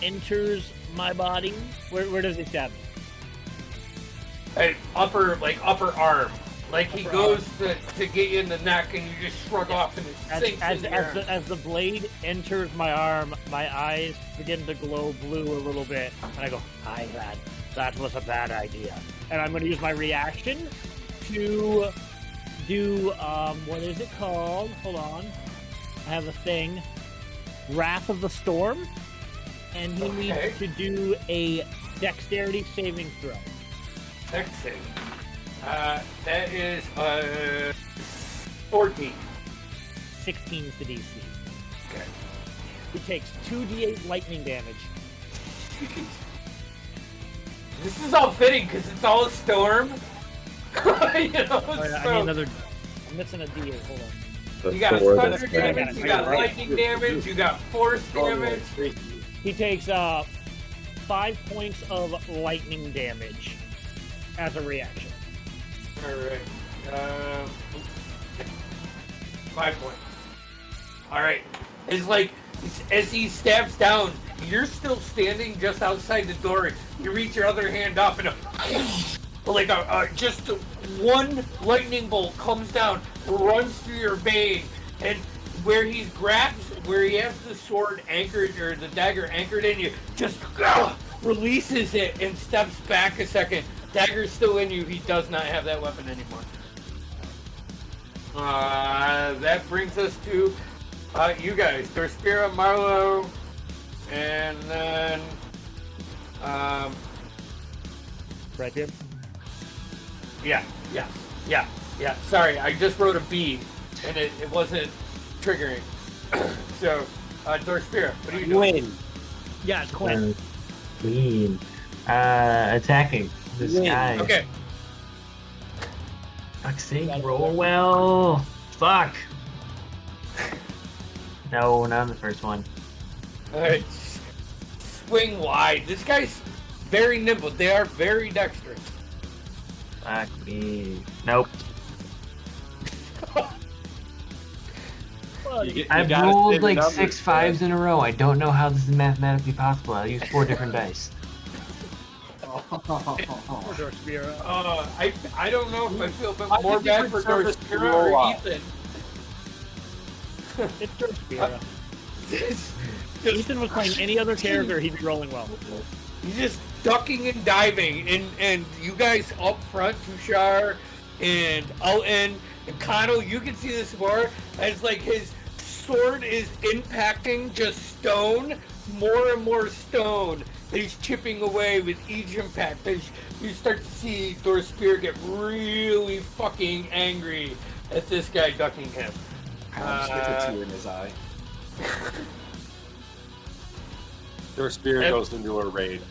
E: enters my body, where does he stab me?
A: Upper arm. Like he goes to get you in the neck, and you just shrug off, and it sinks into your arm.
E: As the blade enters my arm, my eyes begin to glow blue a little bit, and I go, "Hi, lad." That was a bad idea. And I'm going to use my reaction to do, what is it called? Hold on. I have a thing. Wrath of the Storm. And he needs to do a dexterity saving throw.
A: Dex save. That is 14.
E: 16 is the DC.
A: Okay.
E: He takes 2d8 lightning damage.
A: This is all fitting because it's all a storm. You know,
E: Oh, yeah,
A: so
E: I need another. I'm missing a d8. Hold on.
A: you got
F: Before
A: thunder
F: this
A: damage, you got lightning damage, you got force damage.
E: He takes 5 points of lightning damage as a reaction.
A: Alright. 5 points. Alright. As he stabs down, you're still standing just outside the door. You reach your other hand up and just one lightning bolt comes down, runs through your vein, and where he has the sword anchored, or the dagger anchored in you, just releases it and steps back a second. Dagger's still in you. He does not have that weapon anymore. That brings us to you guys. Dorspira, Marlo, and then
E: Right here.
A: yeah. Sorry, I just wrote a B, and it wasn't triggering. So, Dorspira, what are you doing?
B: Win.
E: Yeah, it's Quinn.
G: Queen. Attacking this guy.
A: Okay.
G: Fuck's sake, roll well. Fuck. No, not on the first one.
A: Alright. Swing wide. This guy's very nimble. They are very dexterous.
G: Fuck me. Nope. I've rolled like 6 5s in a row. I don't know how this is mathematically possible. I'll use 4 different dice.
E: Dorspira.
A: I don't know if I feel a bit more bad for Dorspira or Ethan.
E: It's Dorspira. Ethan was playing any other character, he'd be rolling well.
A: He's just ducking and diving, and you guys up front, Tushar and Alton and Connell, you can see this more as like his sword is impacting just stone, more and more stone. He's chipping away with each impact. You start to see Dorspira get really fucking angry at this guy ducking him.
C: I'll just get a tear in his eye.
B: Dorspira goes into a raid.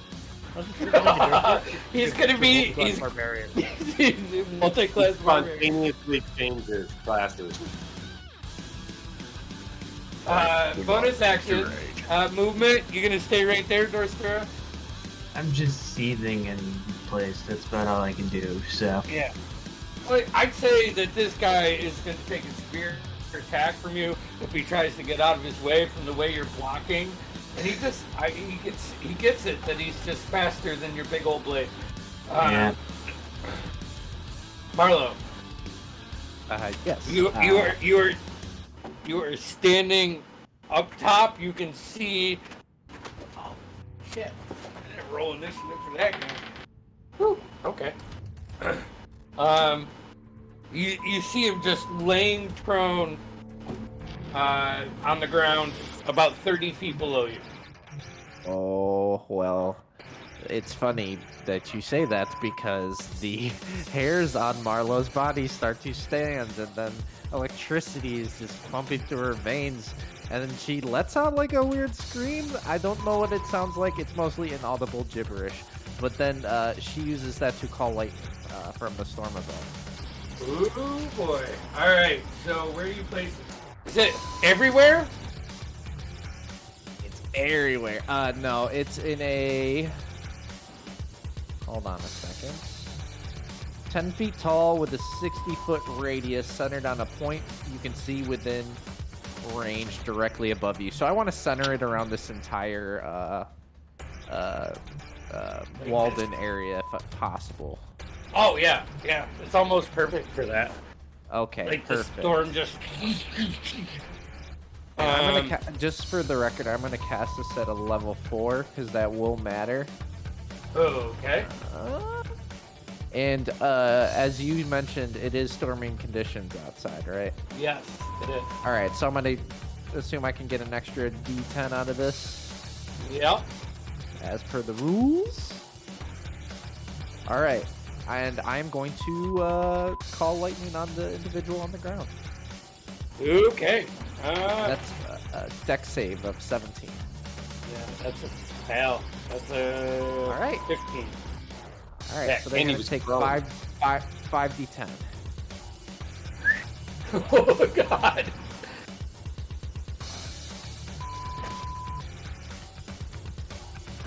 A: He's gonna be
E: barbarian.
A: he's multi-class barbarian.
B: Spontaneously changes classes.
A: Bonus action, movement. You gonna stay right there, Dorspira?
G: I'm just seething in place. That's about all I can do, so.
A: Yeah. Well, I'd say that this guy is gonna take a spear attack from you if he tries to get out of his way from the way you're blocking. And he gets it that he's just faster than your big old blade.
G: Yeah.
A: Marlo.
D: Yes.
A: You are standing up top. You can see. Oh shit! I didn't roll initiative for that guy. Whew. Okay. You see him just laying prone on the ground about 30 feet below you.
D: Oh, well, it's funny that you say that because the hairs on Marlo's body start to stand, and then electricity is just pumping through her veins, and then she lets out like a weird scream. I don't know what it sounds like. It's mostly inaudible gibberish. But then she uses that to call lightning from the storm above.
A: Ooh boy! All right. So where are you placing? Is it everywhere?
D: It's everywhere. No, it's in a. Hold on a second. 10 feet tall with a 60-foot radius centered on a point you can see within range directly above you. So I want to center it around this entire Walden area if possible.
A: Oh yeah. It's almost perfect for that.
D: Okay,
A: Like
D: perfect.
A: the storm just.
D: I'm gonna just for the record, I'm gonna cast this at a level 4 because that will matter.
A: Okay.
D: And as you mentioned, it is storming conditions outside, right?
A: Yes, it is.
D: All right, so I'm gonna assume I can get an extra D10 out of this,
A: Yep.
D: as per the rules. All right, and I'm going to call lightning on the individual on the ground.
A: Okay.
D: That's a dex save of 17.
A: Yeah, that's a fail. That's a
D: All right.
A: 15.
D: All right,
A: Yeah,
D: so they're
B: and he
D: gonna
B: was
D: take
B: prone.
D: 5d10.
A: Oh God.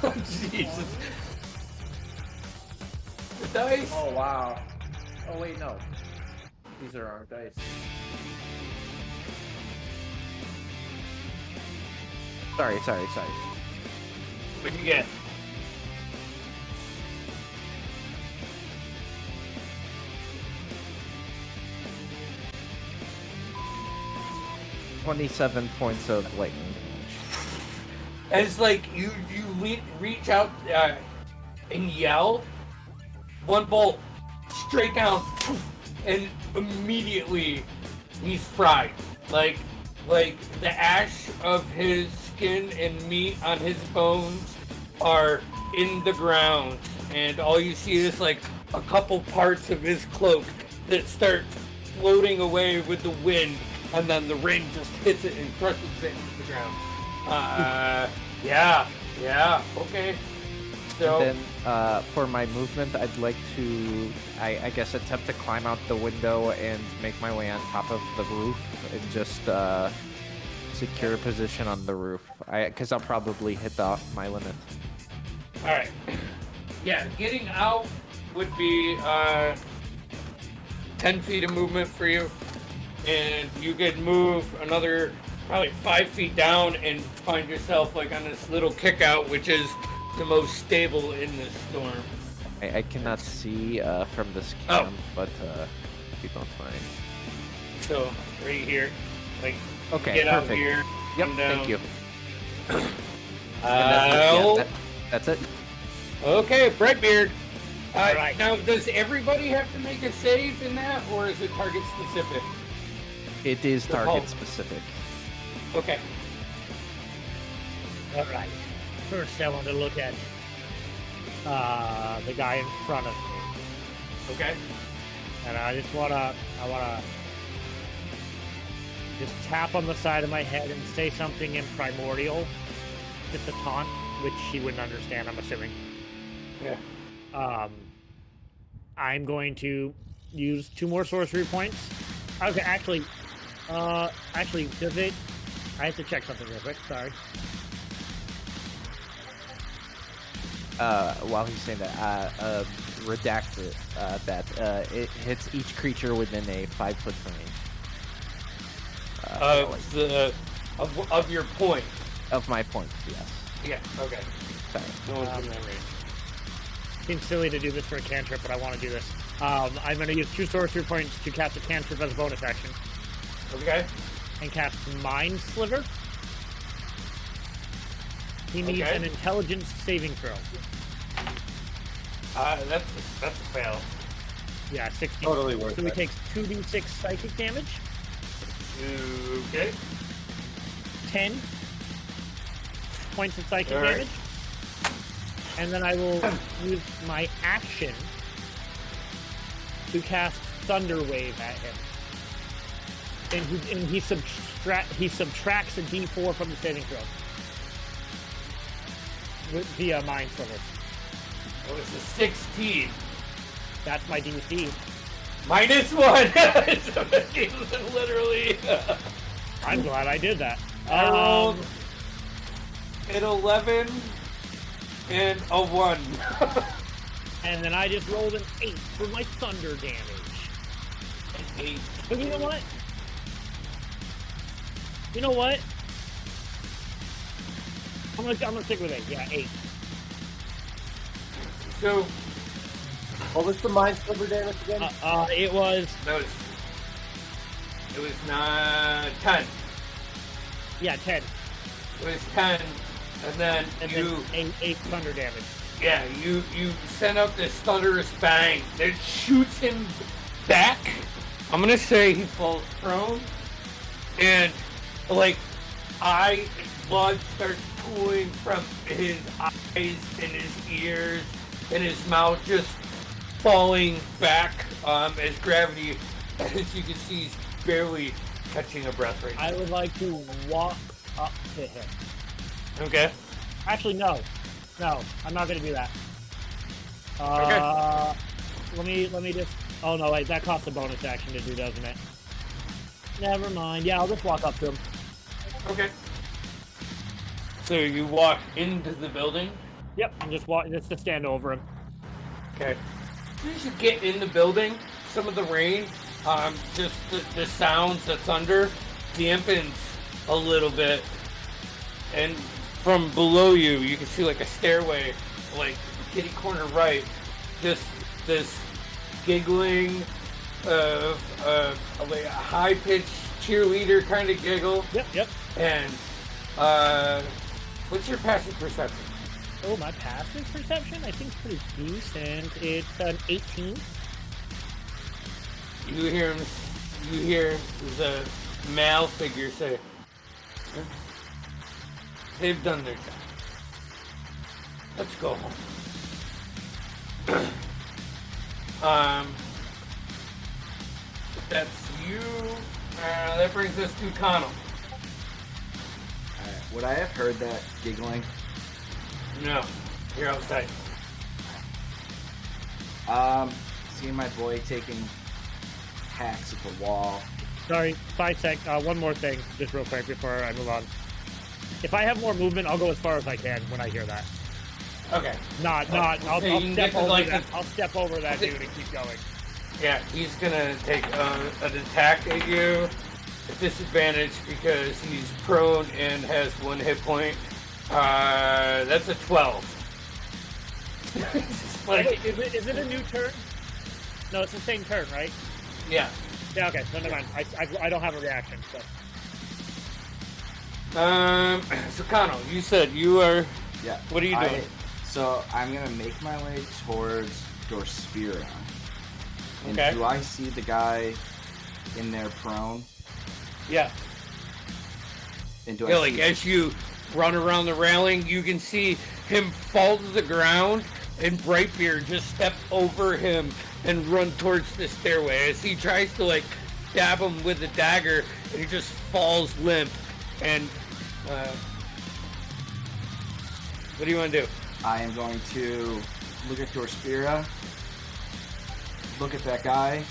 A: Oh Jesus. The dice.
D: Oh wow. Oh wait, no. These are our dice. Sorry.
A: What'd you get?
D: $27 points of lightning damage.
A: As like you reach out and yell, one bolt straight down, and immediately he's fried. Like the ash of his skin and meat on his bones are in the ground, and all you see is like a couple parts of his cloak that start floating away with the wind, and then the rain just hits it and crushes it into the ground. Yeah, okay. So
D: And then for my movement, I'd like to, I guess, attempt to climb out the window and make my way on top of the roof and just secure a position on the roof. Because I'll probably hit my limit.
A: all right. Yeah, getting out would be 10 feet of movement for you, and you could move another probably 5 feet down and find yourself like on this little kick out, which is the most stable in this storm.
D: I cannot see from this camp, but if you don't mind.
A: So right here, like
D: Okay,
A: get out
D: perfect.
A: here.
D: Yep,
A: come down.
D: thank you.
A: Uh,
D: That's it.
A: Okay, Breadbeard.
H: All right.
A: Now, does everybody have to make a save in that, or is it target specific?
D: It is
A: The
D: target
A: pulse.
D: specific.
A: Okay.
H: All right. First, I want to look at the guy in front of me,
A: Okay.
H: and I wanna just tap on the side of my head and say something in primordial, just a taunt, which she wouldn't understand, I'm assuming.
A: Yeah.
H: I'm going to use 2 more sorcery points. Okay, actually, does it? I have to check something real quick. Sorry.
D: While he's saying that, redact it, that it hits each creature within a 5-foot range.
A: Of your point.
D: Of my points, yes.
A: Yeah. Okay.
D: Sorry.
A: No one's in that range.
H: Seems silly to do this for a cantrip, but I want to do this. I'm going to use 2 sorcery points to cast a cantrip as a bonus action,
A: Okay.
H: and cast Mind Sliver. He needs
A: Okay.
H: an intelligence saving throw.
A: That's a fail.
H: Yeah, 16.
B: Totally worth
H: So he
B: it.
H: takes 2d6 psychic damage,
A: Okay.
H: 10 points of psychic
A: All right.
H: damage, and then I will use my action to cast Thunder Wave at him. And he subtracts a d4 from the saving throw via Mind Sliver.
A: It was a 16.
H: That's my DC.
A: -1. So literally.
H: I'm glad I did that.
A: I rolled an 11 and a 1.
H: And then I just rolled an 8 for my thunder damage.
A: An 8.
H: But you know what? You know what? I'm gonna stick with 8. Yeah, 8.
A: So
I: What was the mind sliver damage again?
H: It was
A: it was not 10.
H: 10,
A: It was 10, and then
H: and
A: you
H: then 8 thunder damage.
A: Yeah, you send out this thunderous bang that shoots him back. I'm gonna say he falls prone, and like blood starts pooling from his eyes and his ears and his mouth, just falling back as gravity, as you can see, he's barely catching a breath right now.
E: I would like to walk up to him.
A: Okay.
E: Actually, no, I'm not gonna do that.
A: Okay.
E: Let me just. Oh no, wait, that costs a bonus action to do, doesn't it? Never mind. Yeah, I'll just walk up to him.
A: Okay. So you walk into the building?
E: Yep, I'm just to stand over him.
A: Okay. As soon as you get in the building, some of the rain, just the sounds, the thunder, dampens a little bit. And from below you, you can see like a stairway, like kitty corner right, just this giggling of like a high-pitched cheerleader kind of giggle.
E: Yep.
A: And what's your passive perception?
E: Oh, my passive perception? I think it's pretty decent. It's an 18.
A: You hear the male figure say, "They've done their job. Let's go home." That's you. That brings us to Connell.
C: Would I have heard that giggling?
A: No, you're outside.
C: Seeing my boy taking hacks at the wall.
E: Sorry, 5 sec. One more thing, just real quick before I move on. If I have more movement, I'll go as far as I can when I hear that.
A: Okay.
E: I'll step over that. I'll step over that dude and keep going.
A: Yeah, he's gonna take an attack at you at disadvantage because he's prone and has 1 hit point. That's a 12.
E: Wait, is it a new turn? No, it's the same turn, right?
A: Yeah.
E: Yeah. Okay. No, never mind. I don't have a reaction.
A: So Connell, you said you are.
C: Yeah.
A: What are you doing?
C: So I'm gonna make my way towards Dorspira. And
A: Okay.
C: do I see the guy in there prone?
A: Yeah.
C: And do
A: Yeah,
C: I
A: like
C: see...
A: as you run around the railing, you can see him fall to the ground, and Brightbeard just step over him and run towards the stairway as he tries to like stab him with the dagger, and he just falls limp. And what do you want to do?
C: I am going to look at Dorspira, look at that guy,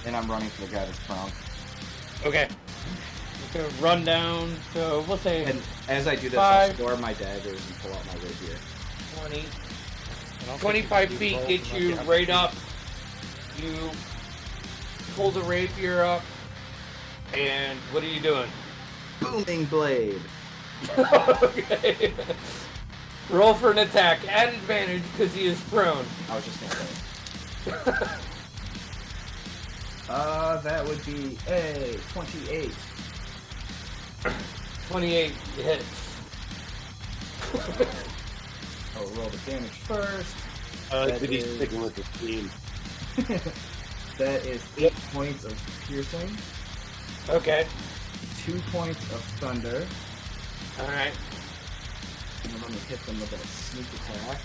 C: and I'm running for the guy that's prone.
A: Okay. I'm gonna run down. So we'll say.
C: And as I do this,
A: 5,
C: I'll store my daggers and pull out my rapier.
A: 20. 25 feet gets you right up. You pull the rapier up, and what are you doing?
C: Booming blade.
A: Okay. Roll for an attack at advantage because he is prone.
C: I was just gonna say. That would be a 28.
A: 28 hits.
C: I'll roll the damage first.
B: That he's sticking with the team.
C: That is 8 points of piercing,
A: Okay.
C: 2 points of thunder,
A: All right.
C: and I'm going to hit them with a sneak attack.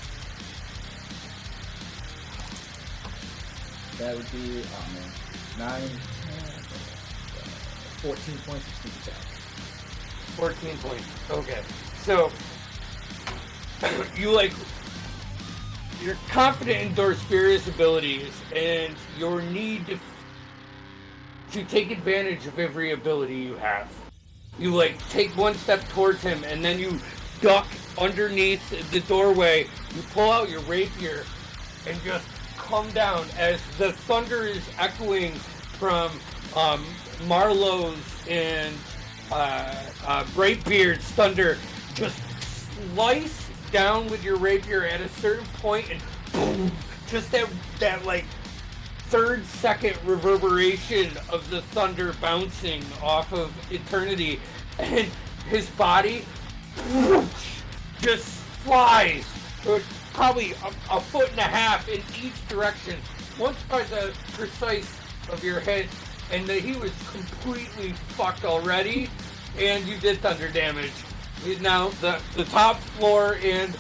C: That would be, 9, 10, 14 points of sneak attack.
A: 14 points. Okay. So, you're confident in Dorspira's abilities and your need to take advantage of every ability you have. You take one step towards him and then you duck underneath the doorway. You pull out your rapier and just come down as the thunder is echoing from Marlowe's and Brightbeard's thunder. Just slice down with your rapier at a certain point and boom, just that 3rd-second reverberation of the thunder bouncing off of eternity, and his body just flies probably a foot and a half in each direction. Once by the precise of your head, and he was completely fucked already, and you did thunder damage. Now the top floor and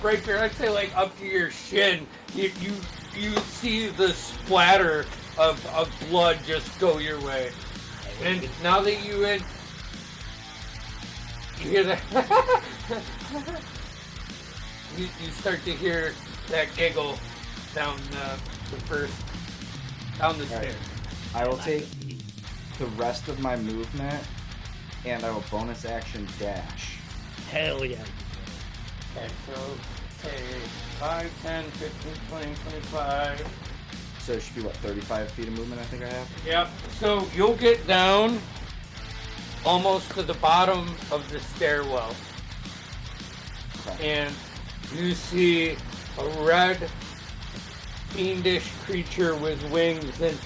A: Breaker, I'd say like up to your shin, you see the splatter of blood just go your way. And now that you hear that, you start to hear that giggle down the stairs.
C: I will take the rest of my movement, and I will bonus action dash.
E: Hell yeah.
A: Okay, so say 5, 10, 15, 20, 25.
C: So it should be, what, 35 feet of movement I think I have?
A: Yep. So you'll get down almost to the bottom of the stairwell.
C: Okay.
A: And you see a red, fiendish creature with wings and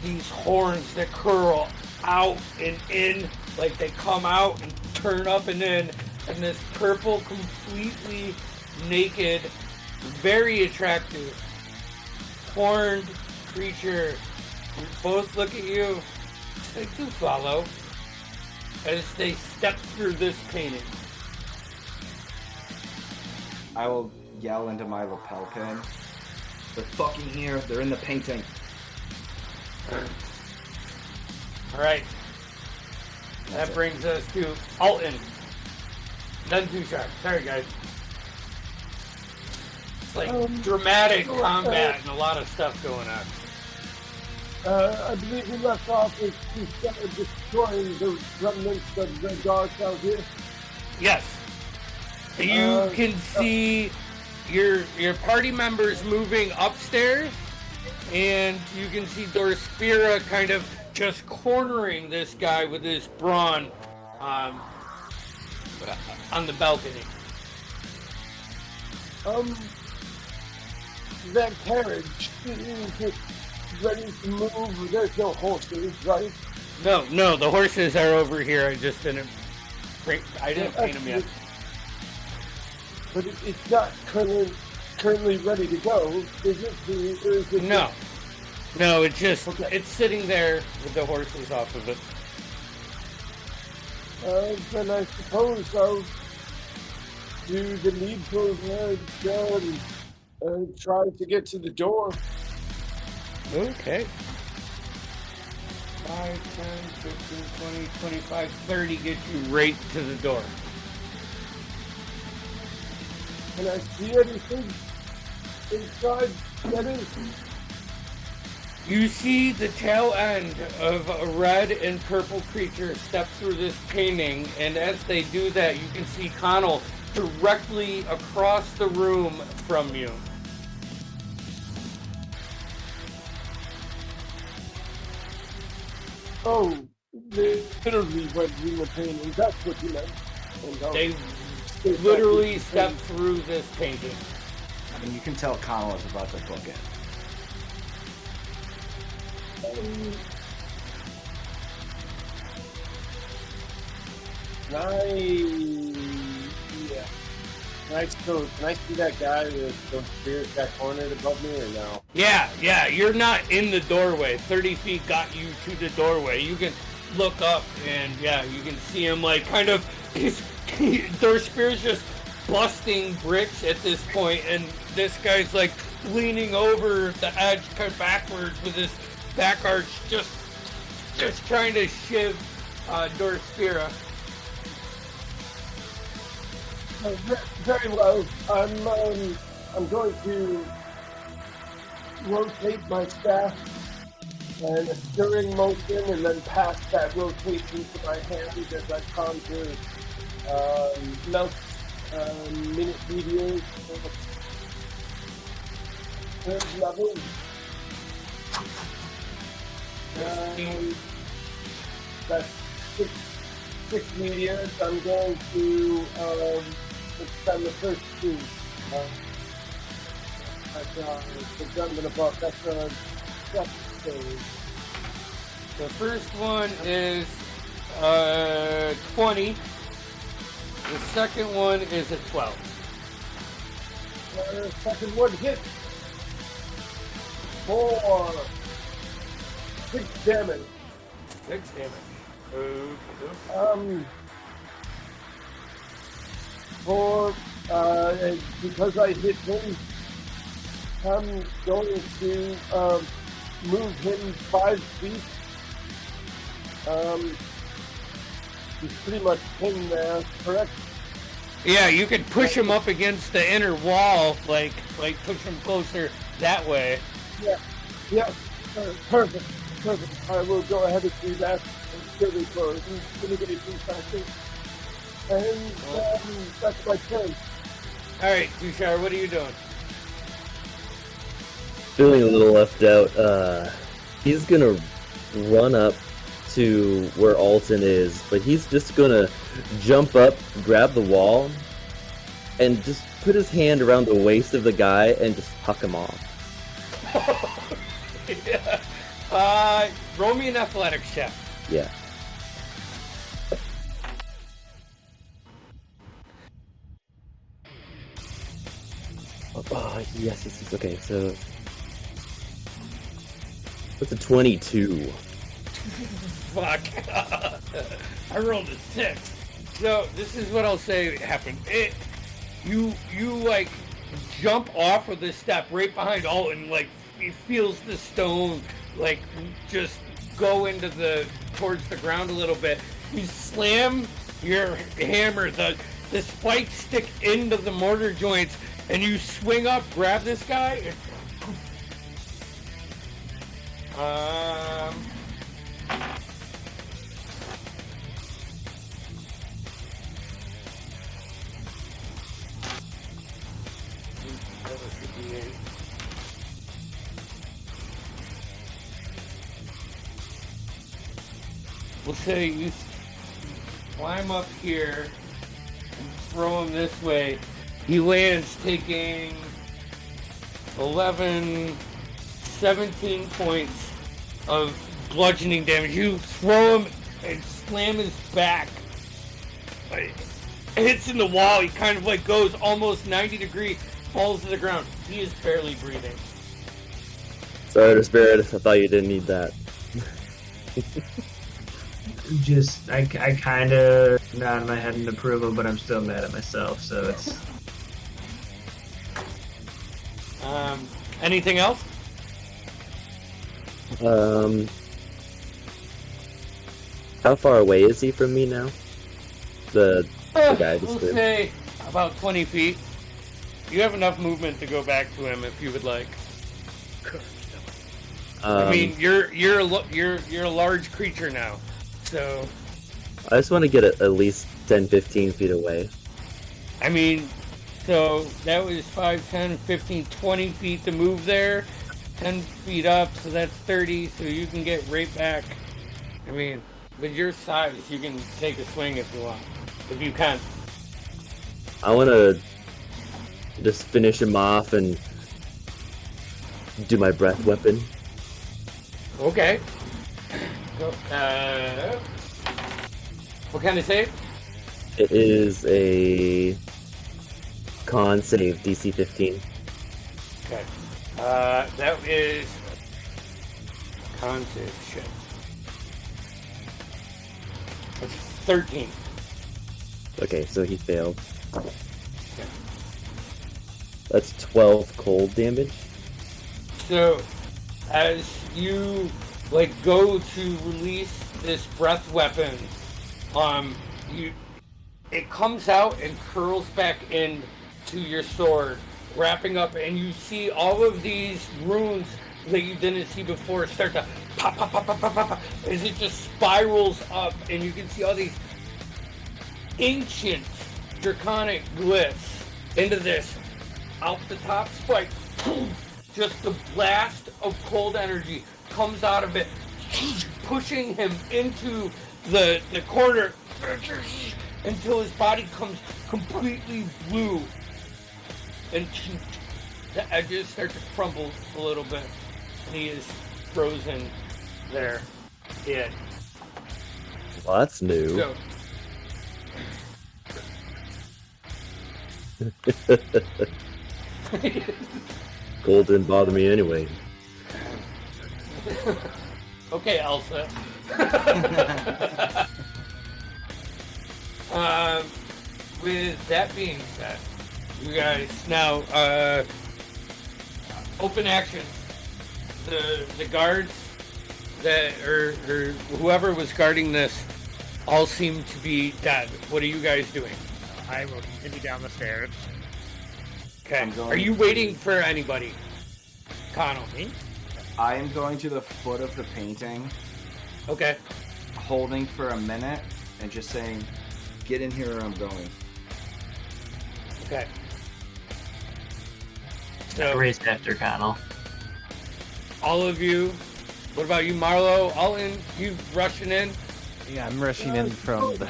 A: these horns that curl out and in, like they come out and turn up and in, and this purple, completely naked, very attractive, horned creature. Both look at you. They do follow as they step through this painting.
C: I will yell into my lapel pin. They're fucking here. They're in the painting.
A: Alright. That brings us to Alton. None too sharp. Sorry, guys. It's like dramatic combat and a lot of stuff going on.
I: I believe we left off with destroying the remnants of the guards out here.
A: Yes. You can see your party members moving upstairs, and you can see Dorspira kind of just cornering this guy with his brawn on the balcony.
I: That carriage, is it ready to move? There's no horses, right?
A: No, the horses are over here. I just didn't paint them yet.
I: But it's not currently ready to go, is it? Or is it
A: No, it's just it's sitting there with the horses off of it.
I: Then I suppose I'll do the needful and try to get to the door.
A: Okay. 5, 10, 15, 20, 25, 30 gets you right to the door.
I: Can I see anything inside?
A: You see the tail end of a red and purple creature step through this painting, and as they do that, you can see Connell directly across the room from you.
I: Oh, they literally went in the painting. That's what you meant.
A: They literally step through this painting.
C: I mean, you can tell Connell is about to book it.
B: Can I see that guy with those spears got cornered above me or no?
A: Yeah, you're not in the doorway. 30 feet got you to the doorway. You can look up and you can see him like kind of, their spears just busting bricks at this point, and this guy's like leaning over the edge kind of backwards with his back arch, just trying to shiv Dorspira.
I: Very well. I'm going to rotate my staff and a stirring motion, and then pass that rotation to my hand as I conjure melt minute meteors. Third level. That's six meteors. I'm going to expend the first two. That's the gun and above. That's a save.
A: The first one is 20. The second one is a 12.
I: Second one hit for 6 damage.
A: 6 damage. Okay.
I: Because I hit him, I'm going to move him 5 feet. He's pretty much pinned there, correct?
A: Yeah, you could push him up against the inner wall, like push him closer that way.
I: Yeah, perfect. I will go ahead and do that. I'm still for intimidation factor. And that's my turn.
A: All right, Tushar, what are you doing?
F: Feeling a little left out, he's gonna run up to where Alton is, but he's just gonna jump up, grab the wall, and just put his hand around the waist of the guy and just huck him off.
A: Yeah. Roll me an athletics check.
F: Yeah. Oh, yes, okay, so... That's a 22.
A: Fuck. I rolled a 6. So, this is what I'll say happened. You like, jump off of the step right behind Alton, like, he feels the stone, like, just go towards the ground a little bit. You slam your hammer, the spikes stick into the mortar joints, and you swing up, grab this guy, and we'll say you climb up here and throw him this way. He lands taking 11, 17 points of bludgeoning damage. You throw him and slam his back. It hits in the wall. He kind of like goes almost 90 degrees, falls to the ground. He is barely breathing.
F: Sorry to spare it. I thought you didn't need that.
G: I kind of nod my head in approval, but I'm still mad at myself, so it's...
A: Anything else?
F: How far away is he from me now? The guy just
A: We'll say about 20 feet. You have enough movement to go back to him if you would like. I mean, you're a large creature now, so.
F: I just want to get at least 10, 15 feet away.
A: I mean, so that was 5, 10, 15, 20 feet to move there. 10 feet up, so that's 30, so you can get right back. I mean, with your size, you can take a swing if you want. If you can.
F: I want to just finish him off and do my breath weapon.
A: Okay. What kind of save?
F: It is a con save, DC 15.
A: Okay. That is con save. Shit. That's 13.
F: Okay, so he failed.
A: Okay.
F: That's 12 cold damage.
A: So, as you like go to release this breath weapon, it comes out and curls back in to your sword, wrapping up, and you see all of these runes that you didn't see before start to pop, pop, pop, pop, pop, pop, pop, as it just spirals up, and you can see all these ancient draconic glyphs into this. Out the top spike, just the blast of cold energy comes out of it, pushing him into the corner until his body comes completely blue, and the edges start to crumble a little bit, and he is frozen there. Yeah.
F: Well, that's new.
A: So,
F: Cold didn't bother me anyway.
A: Okay, Elsa. With that being said, you guys now open action. The guards that or whoever was guarding this all seem to be dead. What are you guys doing?
E: I will continue down the stairs.
A: Okay. Are you waiting for anybody? Connell.
E: Me?
C: I am going to the foot of the painting,
A: Okay.
C: holding for a minute, and just saying, "Get in here, or I'm going."
A: Okay.
G: I
A: So
G: raced after Connell.
A: all of you, what about you, Marlo? Alton, you rushing in?
D: Yeah, I'm rushing in from the.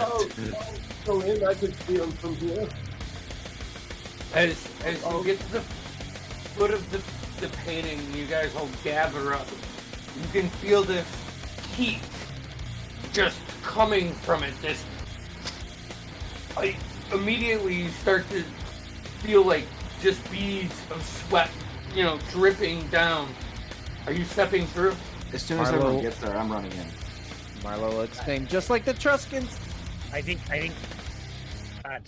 I: Go in, I can see him from here.
A: As you get to the foot of the painting, you guys all gather up. You can feel this heat just coming from it. This, like, immediately you start to feel like just beads of sweat, dripping down. Are you stepping through?
C: As soon as
D: Marlo-
C: everyone gets there, I'm running in.
D: Marlo exclaimed, just like the Truskins.
E: I think.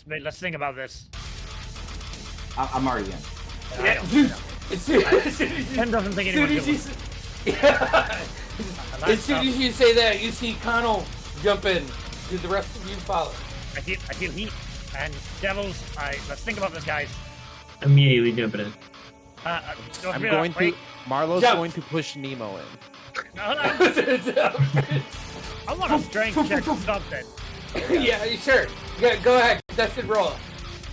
E: Let's think about this.
C: I'm already in.
E: I don't
A: dude,
E: know.
A: Ken
E: doesn't think anyone's doing
A: As soon as you say that, you see Connell jump in. Do the rest of you follow?
E: I feel heat and devils. Let's think about this, guys.
G: Immediately jumping in.
D: I'm going to. Marlo's
A: Jump.
D: going to push Nemo in.
E: No. I want a strength check or something.
A: Yeah, sure. Yeah, go ahead. Contested roll.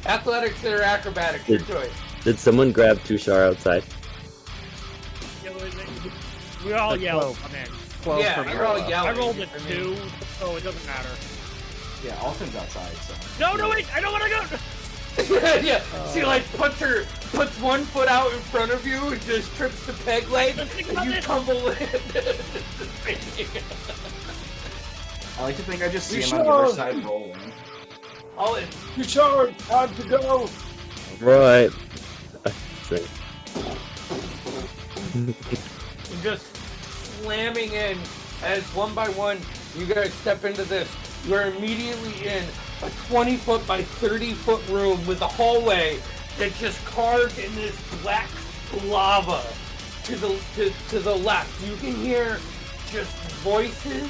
A: Athletics or acrobatics, your choice.
F: Did someone grab Tushar outside?
E: We all
D: Like
E: yelled.
D: 12.
E: I'm in.
D: 12
A: Yeah,
D: from
A: you're all
D: Marlo.
A: yelling.
E: I rolled a
A: I mean,
E: 2, so it doesn't matter.
C: Yeah, Alton's outside, so.
E: No, wait! I don't want to go.
A: Yeah, she puts one foot out in front of you and just trips the peg leg,
E: Let's think
A: and
E: about
A: you
E: this.
A: tumble in.
C: I like to think I just see
I: You
C: him on the other
I: sure?
C: side rolling.
A: All in.
I: You sure? Time to go.
F: Right.
A: And just slamming in as one by one you guys step into this. You're immediately in a 20-foot by 30-foot room with a hallway that's just carved in this black lava to the left. You can hear just voices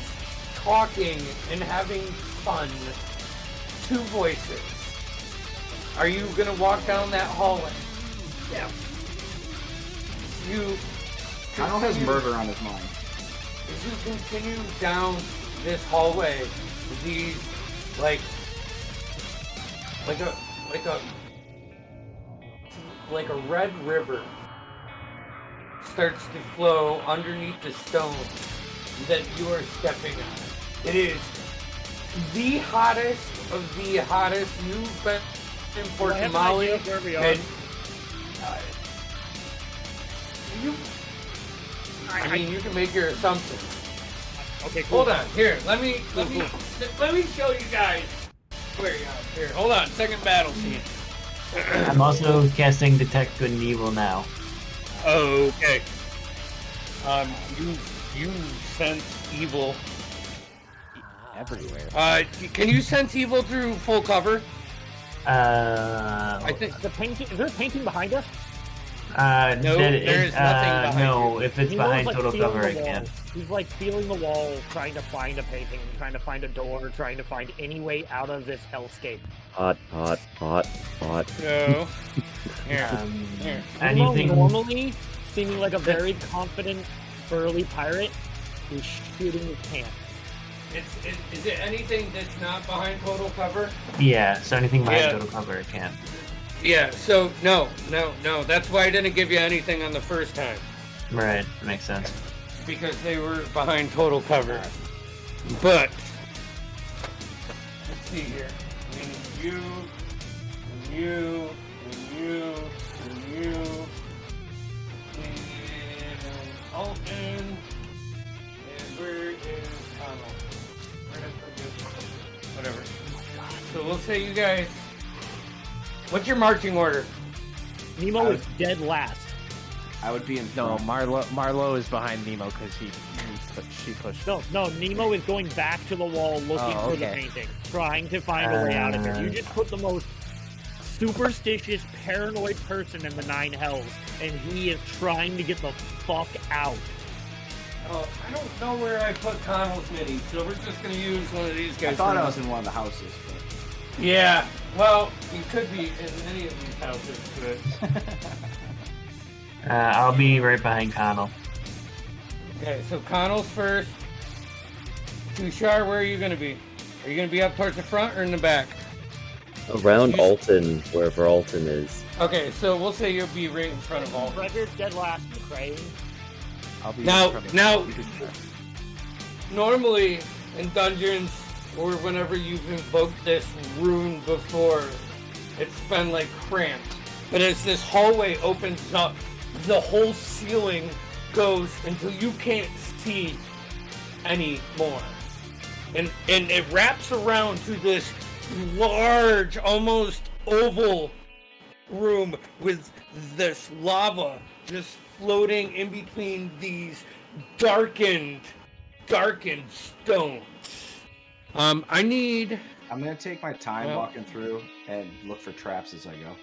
A: talking and having fun. 2 voices. Are you gonna walk down that hallway?
E: Yeah.
A: You
C: Connell has murder on his mind.
A: As you continue down this hallway, these like a red river starts to flow underneath the stones that you are stepping on. It is the hottest of the hottest. You've been in Port
E: I have an
A: Somali,
E: idea of where we are.
A: and I mean, you can make your assumptions.
E: Okay, cool.
A: Hold on, here. Let me show you guys where you are. Here, hold on. Second battle scene.
G: I'm also casting Detect Good and Evil now.
A: Okay. You sense evil.
D: Everywhere.
A: Can you sense evil through full cover? I think.
E: Is there a painting behind us?
A: No, there is nothing behind
G: no, if it's
E: He
G: behind
E: was, like,
G: total
E: feeling
G: cover,
E: the
G: I
E: wall.
G: can't.
E: He's like feeling the wall, trying to find a painting, trying to find a door, trying to find any way out of this hellscape.
F: Hot.
A: No. Here. Here.
G: Anything?
E: Normally, seeming like a very confident, burly pirate, who's shooting his pants.
A: Is it anything that's not behind total cover?
G: Yeah, so anything behind
A: Yeah.
G: total cover, I can't.
A: Yeah. So no. That's why I didn't give you anything on the first time.
G: Right, makes sense.
A: Because they were behind total cover. But let's see here. I mean, you, and Alton, and where is Connell? Where did I put you? Whatever. So we'll say you guys. What's your marching order?
E: Nemo is dead last.
C: I would be in
D: No,
C: front.
D: Marlo is behind Nemo because she pushed.
E: No, Nemo is going back to the wall looking for the
D: okay.
E: painting, trying to find a way out of it. You just put the most superstitious, paranoid person in the 9 hells, and he is trying to get the fuck out.
A: Oh, I don't know where I put Connell's mini, so we're just gonna use one of these guys.
C: I thought
A: for
C: I
A: now.
C: was in one of the houses, but
A: Yeah, well, you could be in any of these houses, but...
G: I'll be right behind Connell.
A: Okay, so Connell's first. Tushar, where are you gonna be? Are you gonna be up towards the front or in the back?
F: Around Alton, wherever Alton is.
A: Okay, so we'll say you'll be right in front of all.
E: Frederick's dead last, praying.
D: I'll be
A: Now-
D: in front of
A: now-
D: you.
A: Normally, in dungeons, or whenever you've invoked this rune before, it's been like cramped. But as this hallway opens up, the whole ceiling goes until you can't see anymore. And it wraps around to this large, almost oval room with this lava just floating in between these darkened stones. I need...
C: I'm gonna take my time
A: Yeah.
C: walking through and look for traps as I go.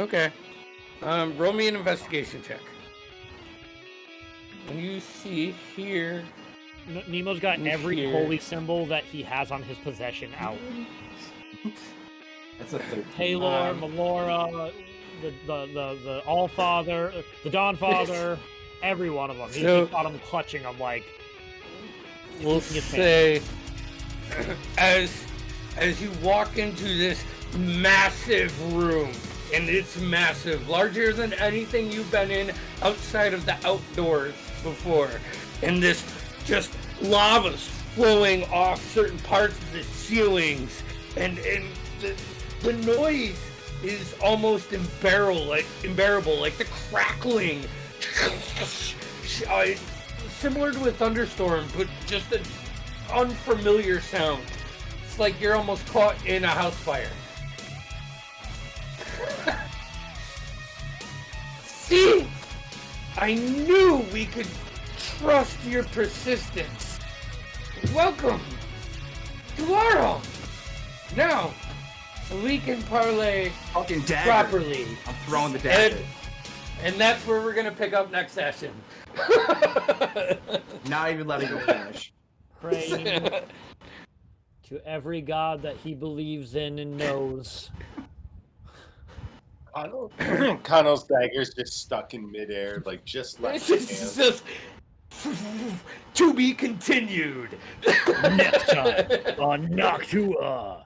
A: Okay. Roll me an investigation check. When you see here...
E: Nemo's got every
A: Here.
E: holy symbol that he has on his possession out.
C: That's a 13.
E: Halor, Melora, the All-Father, the Dawnfather, every one of them. He's
A: So-
E: got them clutching them like...
A: We'll
E: Keeping his pants.
A: say, as you walk into this massive room, and it's massive, larger than anything you've been in outside of the outdoors before, and this just lava's flowing off certain parts of the ceilings, and the noise is almost unbearable, like the crackling. Similar to a thunderstorm, but just an unfamiliar sound. It's like you're almost caught in a house fire. See? I knew we could trust your persistence. Welcome to our home. Now, we can parlay
C: Fucking dagger.
A: properly.
C: I'm throwing the dagger.
A: And that's where we're gonna pick up next session.
C: Not even letting go finish.
E: Praying to every god that he believes in and knows.
B: Connell's dagger's just stuck in midair, like just left his
A: It's
B: hand.
A: just to be continued.
E: Next time on Noctua,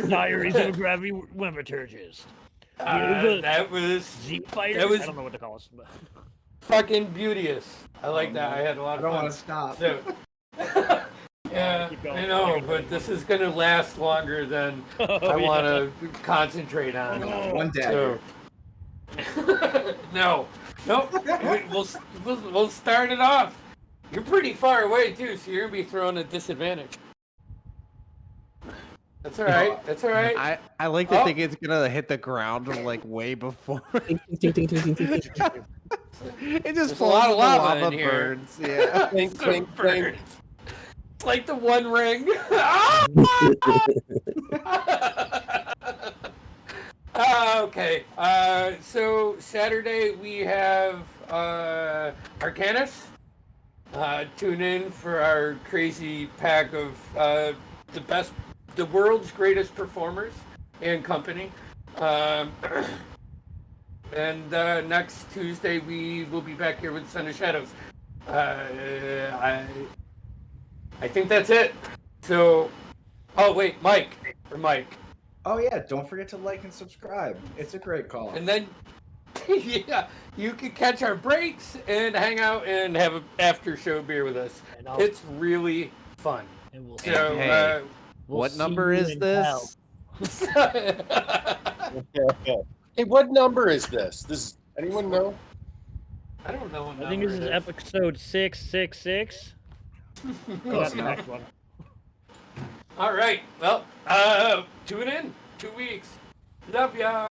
E: Diaries of a Graviturgist.
A: That was
E: Z-Fighters?
A: that was-
E: I don't know what to call us. But...
A: fucking beauteous. I like that. I had a lot
C: I
A: of
C: don't
A: fun.
C: want to stop.
A: So, yeah,
E: Keep going.
A: I know, but this is gonna last longer than I want to concentrate on.
C: One dagger.
A: So, nope. We'll start it off. You're pretty far away too, so you're gonna be thrown at disadvantage. That's all right. That's all right.
D: I like to
A: Oh.
D: think it's gonna hit the ground like way before. It just
A: There's a
D: falls
A: lot
D: and
A: of
D: the
A: lava in
D: lava
A: here.
D: burns. Yeah.
B: Clink,
A: So
B: clink, clink.
A: burns. It's like the One Ring. Okay. So Saturday we have Arcanus. Tune in for our crazy pack of the world's greatest performers and company. And next Tuesday we will be back here with Son of Shadows. I think that's it. So, oh wait, Mike.
C: Oh yeah, don't forget to like and subscribe. It's a great call.
A: And then, yeah, you can catch our breaks and hang out and have an after show beer with us.
E: And I'll-
A: It's really fun.
E: and we'll
A: So,
D: Hey.
E: we'll
D: What
E: see
D: number
E: you
D: is
E: in
D: this?
E: hell.
B: Hey, what number is this? Anyone know?
A: I don't know what
E: I think this is episode 666. That's the next one.
A: All right. Well, tune in 2 weeks. Love ya.